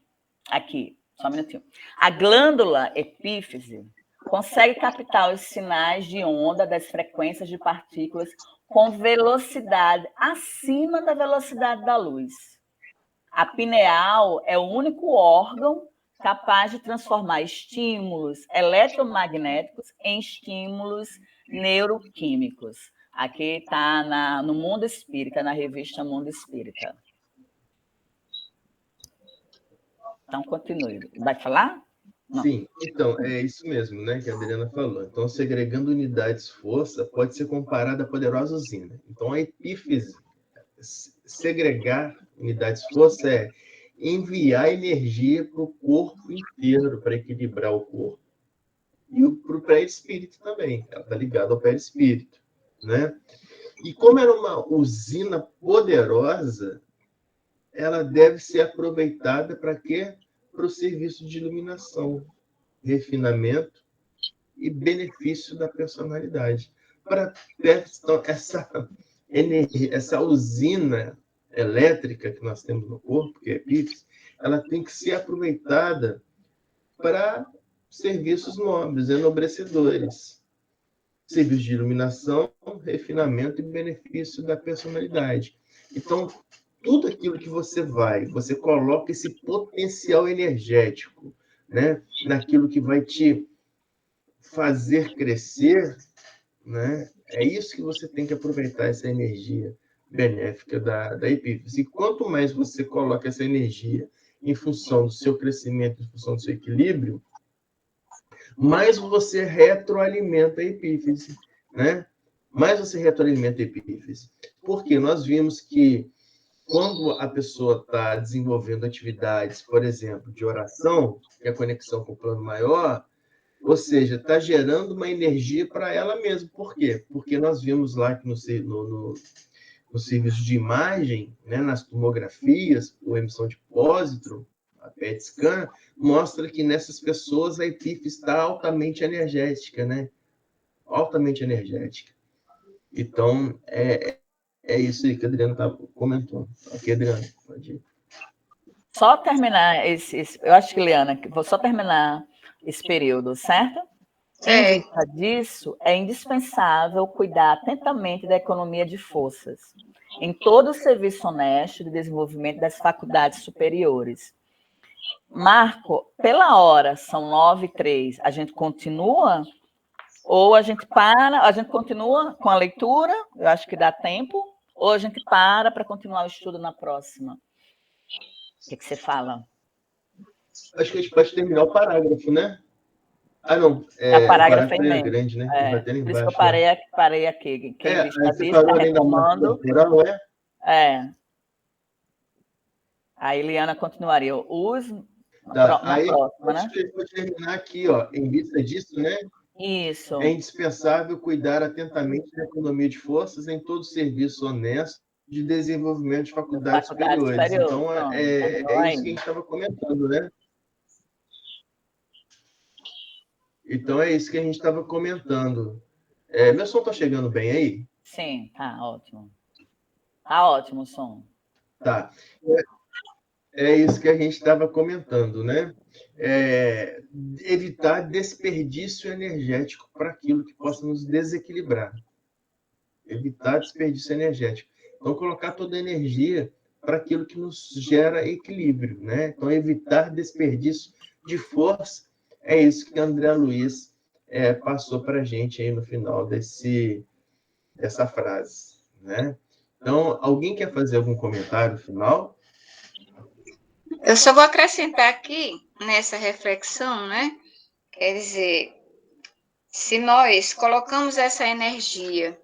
Aqui, só um minutinho. A glândula epífise consegue captar os sinais de onda das frequências de partículas com velocidade acima da velocidade da luz. A pineal é o único órgão capaz de transformar estímulos eletromagnéticos em estímulos neuroquímicos. Aqui está no Mundo Espírita, na revista Mundo Espírita. Então, continue. Vai falar? Não. Sim, então, é isso mesmo, né, que a Adriana falou. Então, segregando unidades força pode ser comparada à poderosa usina. Então, a epífise, segregar unidades força é enviar energia para o corpo inteiro, para equilibrar o corpo. E para o perispírito também, ela está ligada ao perispírito, né? E como era uma usina poderosa, ela deve ser aproveitada para quê? Para o serviço de iluminação, refinamento e benefício da personalidade. Para então, essa usina elétrica que nós temos no corpo, que é a epífise, ela tem que ser aproveitada para serviços nobres, enobrecedores. Serviços de iluminação, refinamento e benefício da personalidade. Então, tudo aquilo que você coloca esse potencial energético, né, naquilo que vai te fazer crescer, né, é isso que você tem que aproveitar, essa energia benéfica da epífise. E quanto mais você coloca essa energia em função do seu crescimento, em função do seu equilíbrio, mais você retroalimenta a epífise, né? Mais você retroalimenta a epífise. Porque nós vimos que quando a pessoa está desenvolvendo atividades, por exemplo, de oração, que é a conexão com o plano maior, ou seja, está gerando uma energia para ela mesma. Por quê? Porque nós vimos lá que no serviço de imagem, né, nas tomografias, ou emissão de pósitron, a PET scan, mostra que nessas pessoas a epífise está altamente energética, né? Altamente energética. Então, é isso aí que a Adriana estava comentando. Ok, Adriana, pode ir. Só terminar eu acho que, Liana, vou só terminar esse período, certo? Em vista disso, é indispensável cuidar atentamente da economia de forças em todo o serviço honesto de desenvolvimento das faculdades superiores. Marco, pela hora, são 9h03, a gente continua? Ou a gente para, a gente continua com a leitura, eu acho que dá tempo, ou a gente para continuar o estudo na próxima? O que você fala? Acho que a gente pode terminar o parágrafo, né? Ah, não. O parágrafo é grande, né? Por isso que eu parei aqui. Quem você parou além da morte corporal, A Eliana continuaria. Aí, próxima, né? Vou terminar aqui, ó. Em vista disso, né? Isso. É indispensável cuidar atentamente da economia de forças em todo serviço honesto de desenvolvimento de faculdades superiores. Então, é isso que a gente estava comentando, né? Então, é isso que a gente estava comentando. Meu som está chegando bem aí? Sim, tá ótimo. Tá ótimo o som. Tá. É isso que a gente estava comentando, né? Evitar desperdício energético para aquilo que possa nos desequilibrar. Evitar desperdício energético. Então, colocar toda a energia para aquilo que nos gera equilíbrio, né? Então, evitar desperdício de força. É isso que a André Luiz passou para a gente aí no final dessa frase, né? Então, alguém quer fazer algum comentário final? Eu só vou acrescentar aqui, nessa reflexão, né? Quer dizer, se nós colocamos essa energia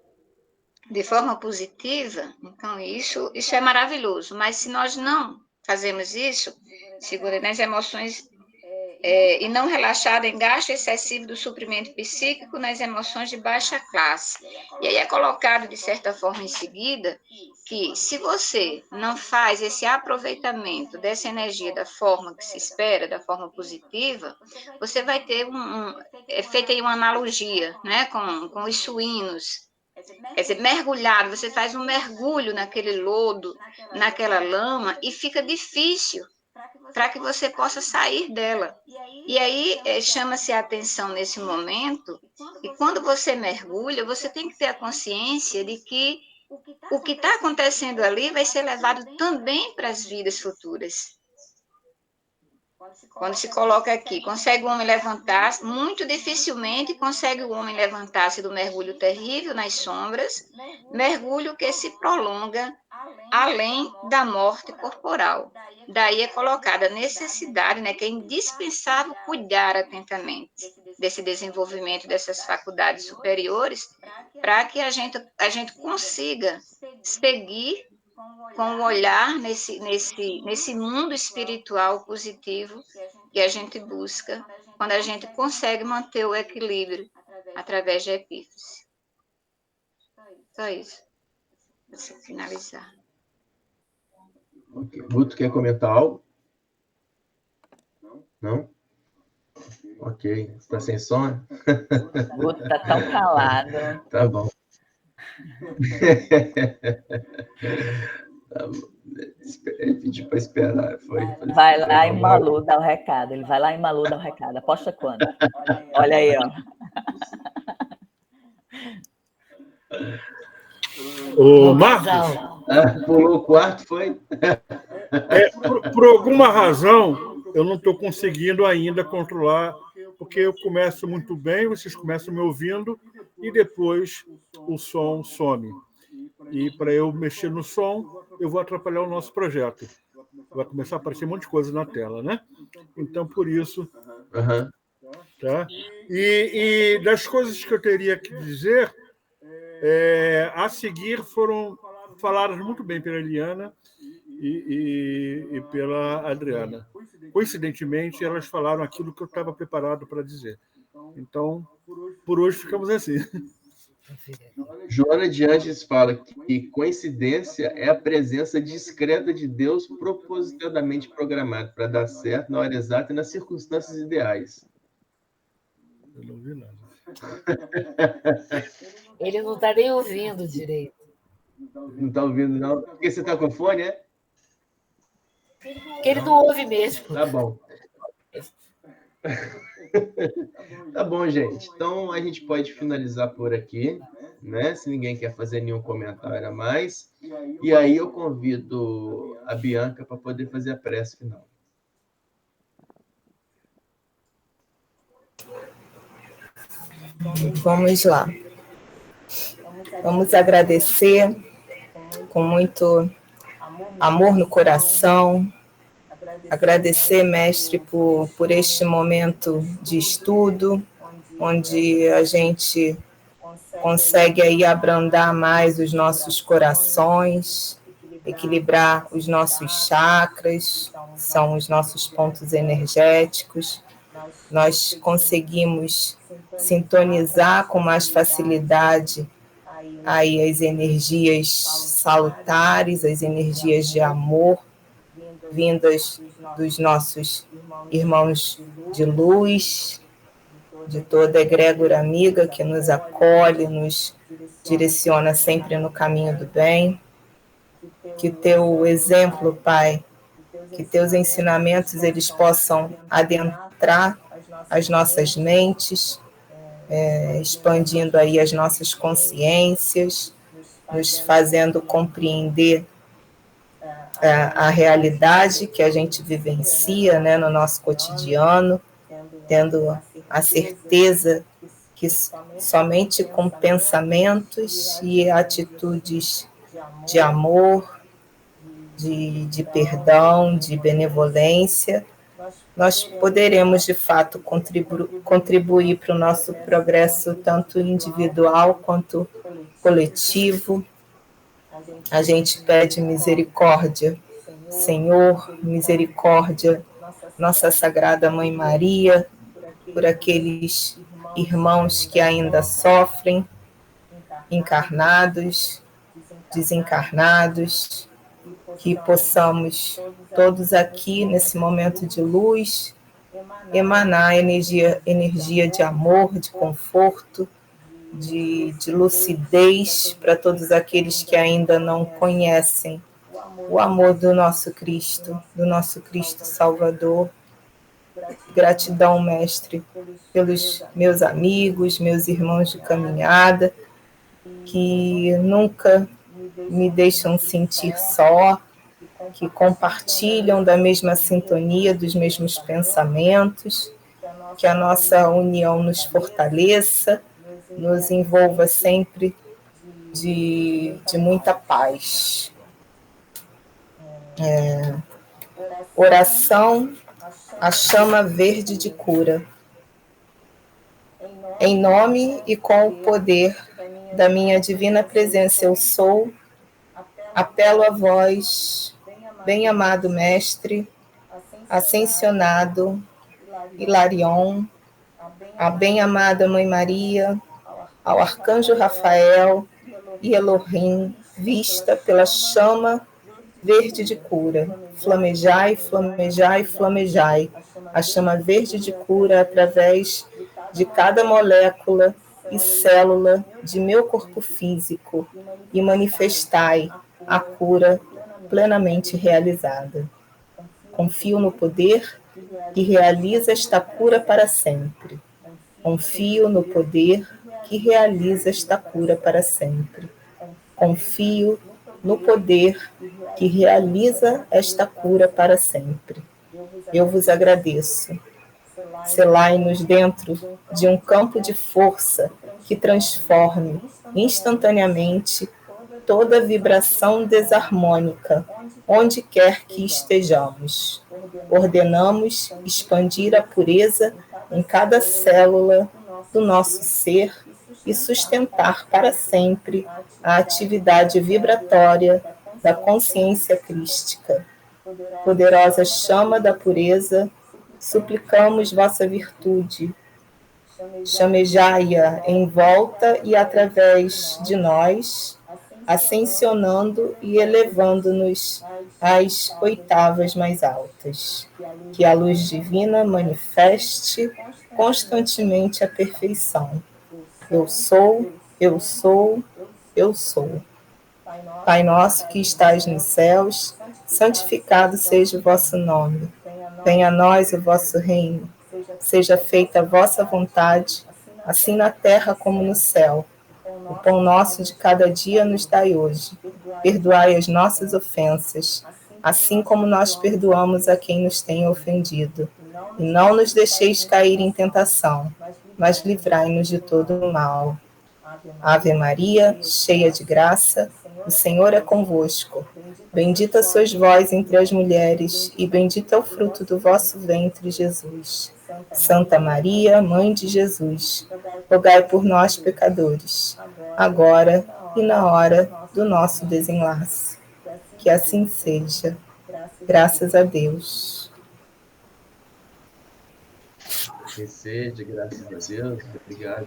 de forma positiva, então isso é maravilhoso. Mas se nós não fazemos isso, segura nas emoções e não relaxada em gasto excessivo do suprimento psíquico nas emoções de baixa classe. E aí é colocado, de certa forma, em seguida, que se você não faz esse aproveitamento dessa energia da forma que se espera, da forma positiva, você vai ter é feita aí uma analogia, né, com os suínos. Quer dizer, mergulhado, você faz um mergulho naquele lodo, naquela lama, e fica difícil para que você possa sair dela. E aí chama-se a atenção nesse momento, e quando você mergulha, você tem que ter a consciência de que o que está acontecendo ali vai ser levado também para as vidas futuras. Quando se coloca aqui, consegue o homem levantar-se? Muito dificilmente consegue o homem levantar-se do mergulho terrível nas sombras, mergulho que se prolonga além da morte corporal. Daí é colocada a necessidade, né, que é indispensável cuidar atentamente desse desenvolvimento dessas faculdades superiores, para que a gente consiga seguir com o olhar nesse mundo espiritual positivo que a gente busca quando a gente consegue manter o equilíbrio através da epífise. Só isso. Para finalizar. Okay. Guto, quer comentar algo? Não? Ok. Você está sem sono? Guto está tão calado. Tá bom. Tá bom. Ele pediu para esperar. Vai lá em Malu dar o recado. Ele vai lá em Malu dar o recado. Aposta quando? Olha aí, ó. Ô, Marcos, pulou o quarto, foi? Por alguma razão, eu não estou conseguindo ainda controlar, porque eu começo muito bem, vocês começam me ouvindo, e depois o som some. E para eu mexer no som, eu vou atrapalhar o nosso projeto. Vai começar a aparecer um monte de coisa na tela, né? Então, por isso... Tá? E das coisas que eu teria que dizer... a seguir foram faladas muito bem pela Eliana e pela Adriana. Coincidentemente, elas falaram aquilo que eu estava preparado para dizer. Então, por hoje ficamos assim. Joana de Anjos fala que coincidência é a presença discreta de Deus propositadamente programada para dar certo na hora exata e nas circunstâncias ideais. Eu não vi nada. Ele não está nem ouvindo direito. Não está ouvindo, não? Porque você está com fone, é? Porque ele não ouve mesmo. Tá bom. Tá bom, gente. Então, a gente pode finalizar por aqui, né? Se ninguém quer fazer nenhum comentário a mais. E aí eu convido a Bianca para poder fazer a prece final. Vamos lá. Vamos agradecer com muito amor no coração. Agradecer, mestre, por este momento de estudo, onde a gente consegue aí abrandar mais os nossos corações, equilibrar os nossos chakras, são os nossos pontos energéticos. Nós conseguimos sintonizar com mais facilidade aí as energias salutares, as energias de amor, vindas dos nossos irmãos de luz, de toda a egrégora amiga que nos acolhe, nos direciona sempre no caminho do bem. Que teu exemplo, Pai, que teus ensinamentos eles possam adentrar as nossas mentes, expandindo aí as nossas consciências, nos fazendo compreender a realidade que a gente vivencia, né, no nosso cotidiano, tendo a certeza que somente com pensamentos e atitudes de amor, de perdão, de benevolência, nós poderemos, de fato, contribuir para o nosso progresso, tanto individual quanto coletivo. A gente pede misericórdia, Senhor, misericórdia Nossa Sagrada Mãe Maria, por aqueles irmãos que ainda sofrem, encarnados, desencarnados, que possamos todos aqui, nesse momento de luz, emanar energia de amor, de conforto, de lucidez para todos aqueles que ainda não conhecem o amor do nosso Cristo Salvador. Gratidão, Mestre, pelos meus amigos, meus irmãos de caminhada, que nunca me deixam sentir só, que compartilham da mesma sintonia, dos mesmos pensamentos, que a nossa união nos fortaleça, nos envolva sempre de muita paz. Oração à chama verde de cura. Em nome e com o poder da minha divina presença eu sou, apelo a vós, bem-amado Mestre, ascensionado Hilarion, a bem-amada Mãe Maria, ao Arcanjo Rafael e Elohim, vista pela chama verde de cura. Flamejai, flamejai, flamejai. A chama verde de cura através de cada molécula e célula de meu corpo físico e manifestai a cura plenamente realizada. Confio no poder que realiza esta cura para sempre. Confio no poder que realiza esta cura para sempre. Confio no poder que realiza esta cura para sempre. Eu vos agradeço. Selai-nos dentro de um campo de força que transforme instantaneamente toda vibração desarmônica, onde quer que estejamos. Ordenamos expandir a pureza em cada célula do nosso ser e sustentar para sempre a atividade vibratória da consciência crística. Poderosa chama da pureza, suplicamos vossa virtude. Chamejai-a em volta e através de nós, ascensionando e elevando-nos às oitavas mais altas. Que a luz divina manifeste constantemente a perfeição. Eu sou, eu sou, eu sou. Pai nosso que estais nos céus, santificado seja o vosso nome. Venha a nós o vosso reino. Seja feita a vossa vontade, assim na terra como no céu. O pão nosso de cada dia nos dai hoje. Perdoai as nossas ofensas, assim como nós perdoamos a quem nos tem ofendido. E não nos deixeis cair em tentação, mas livrai-nos de todo o mal. Ave Maria, cheia de graça, o Senhor é convosco. Bendita sois vós entre as mulheres, e bendito é o fruto do vosso ventre, Jesus. Santa Maria, Mãe de Jesus, rogai por nós, pecadores, agora e na hora do nosso desenlace. Que assim seja. Graças a Deus. Que seja, graças a Deus. Obrigado,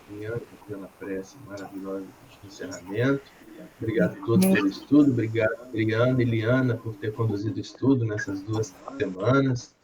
Bianca, pela prece maravilhosa de encerramento. Obrigado a todos pelo estudo. Obrigado, Adriana e Liana, por ter conduzido o estudo nessas 2 semanas.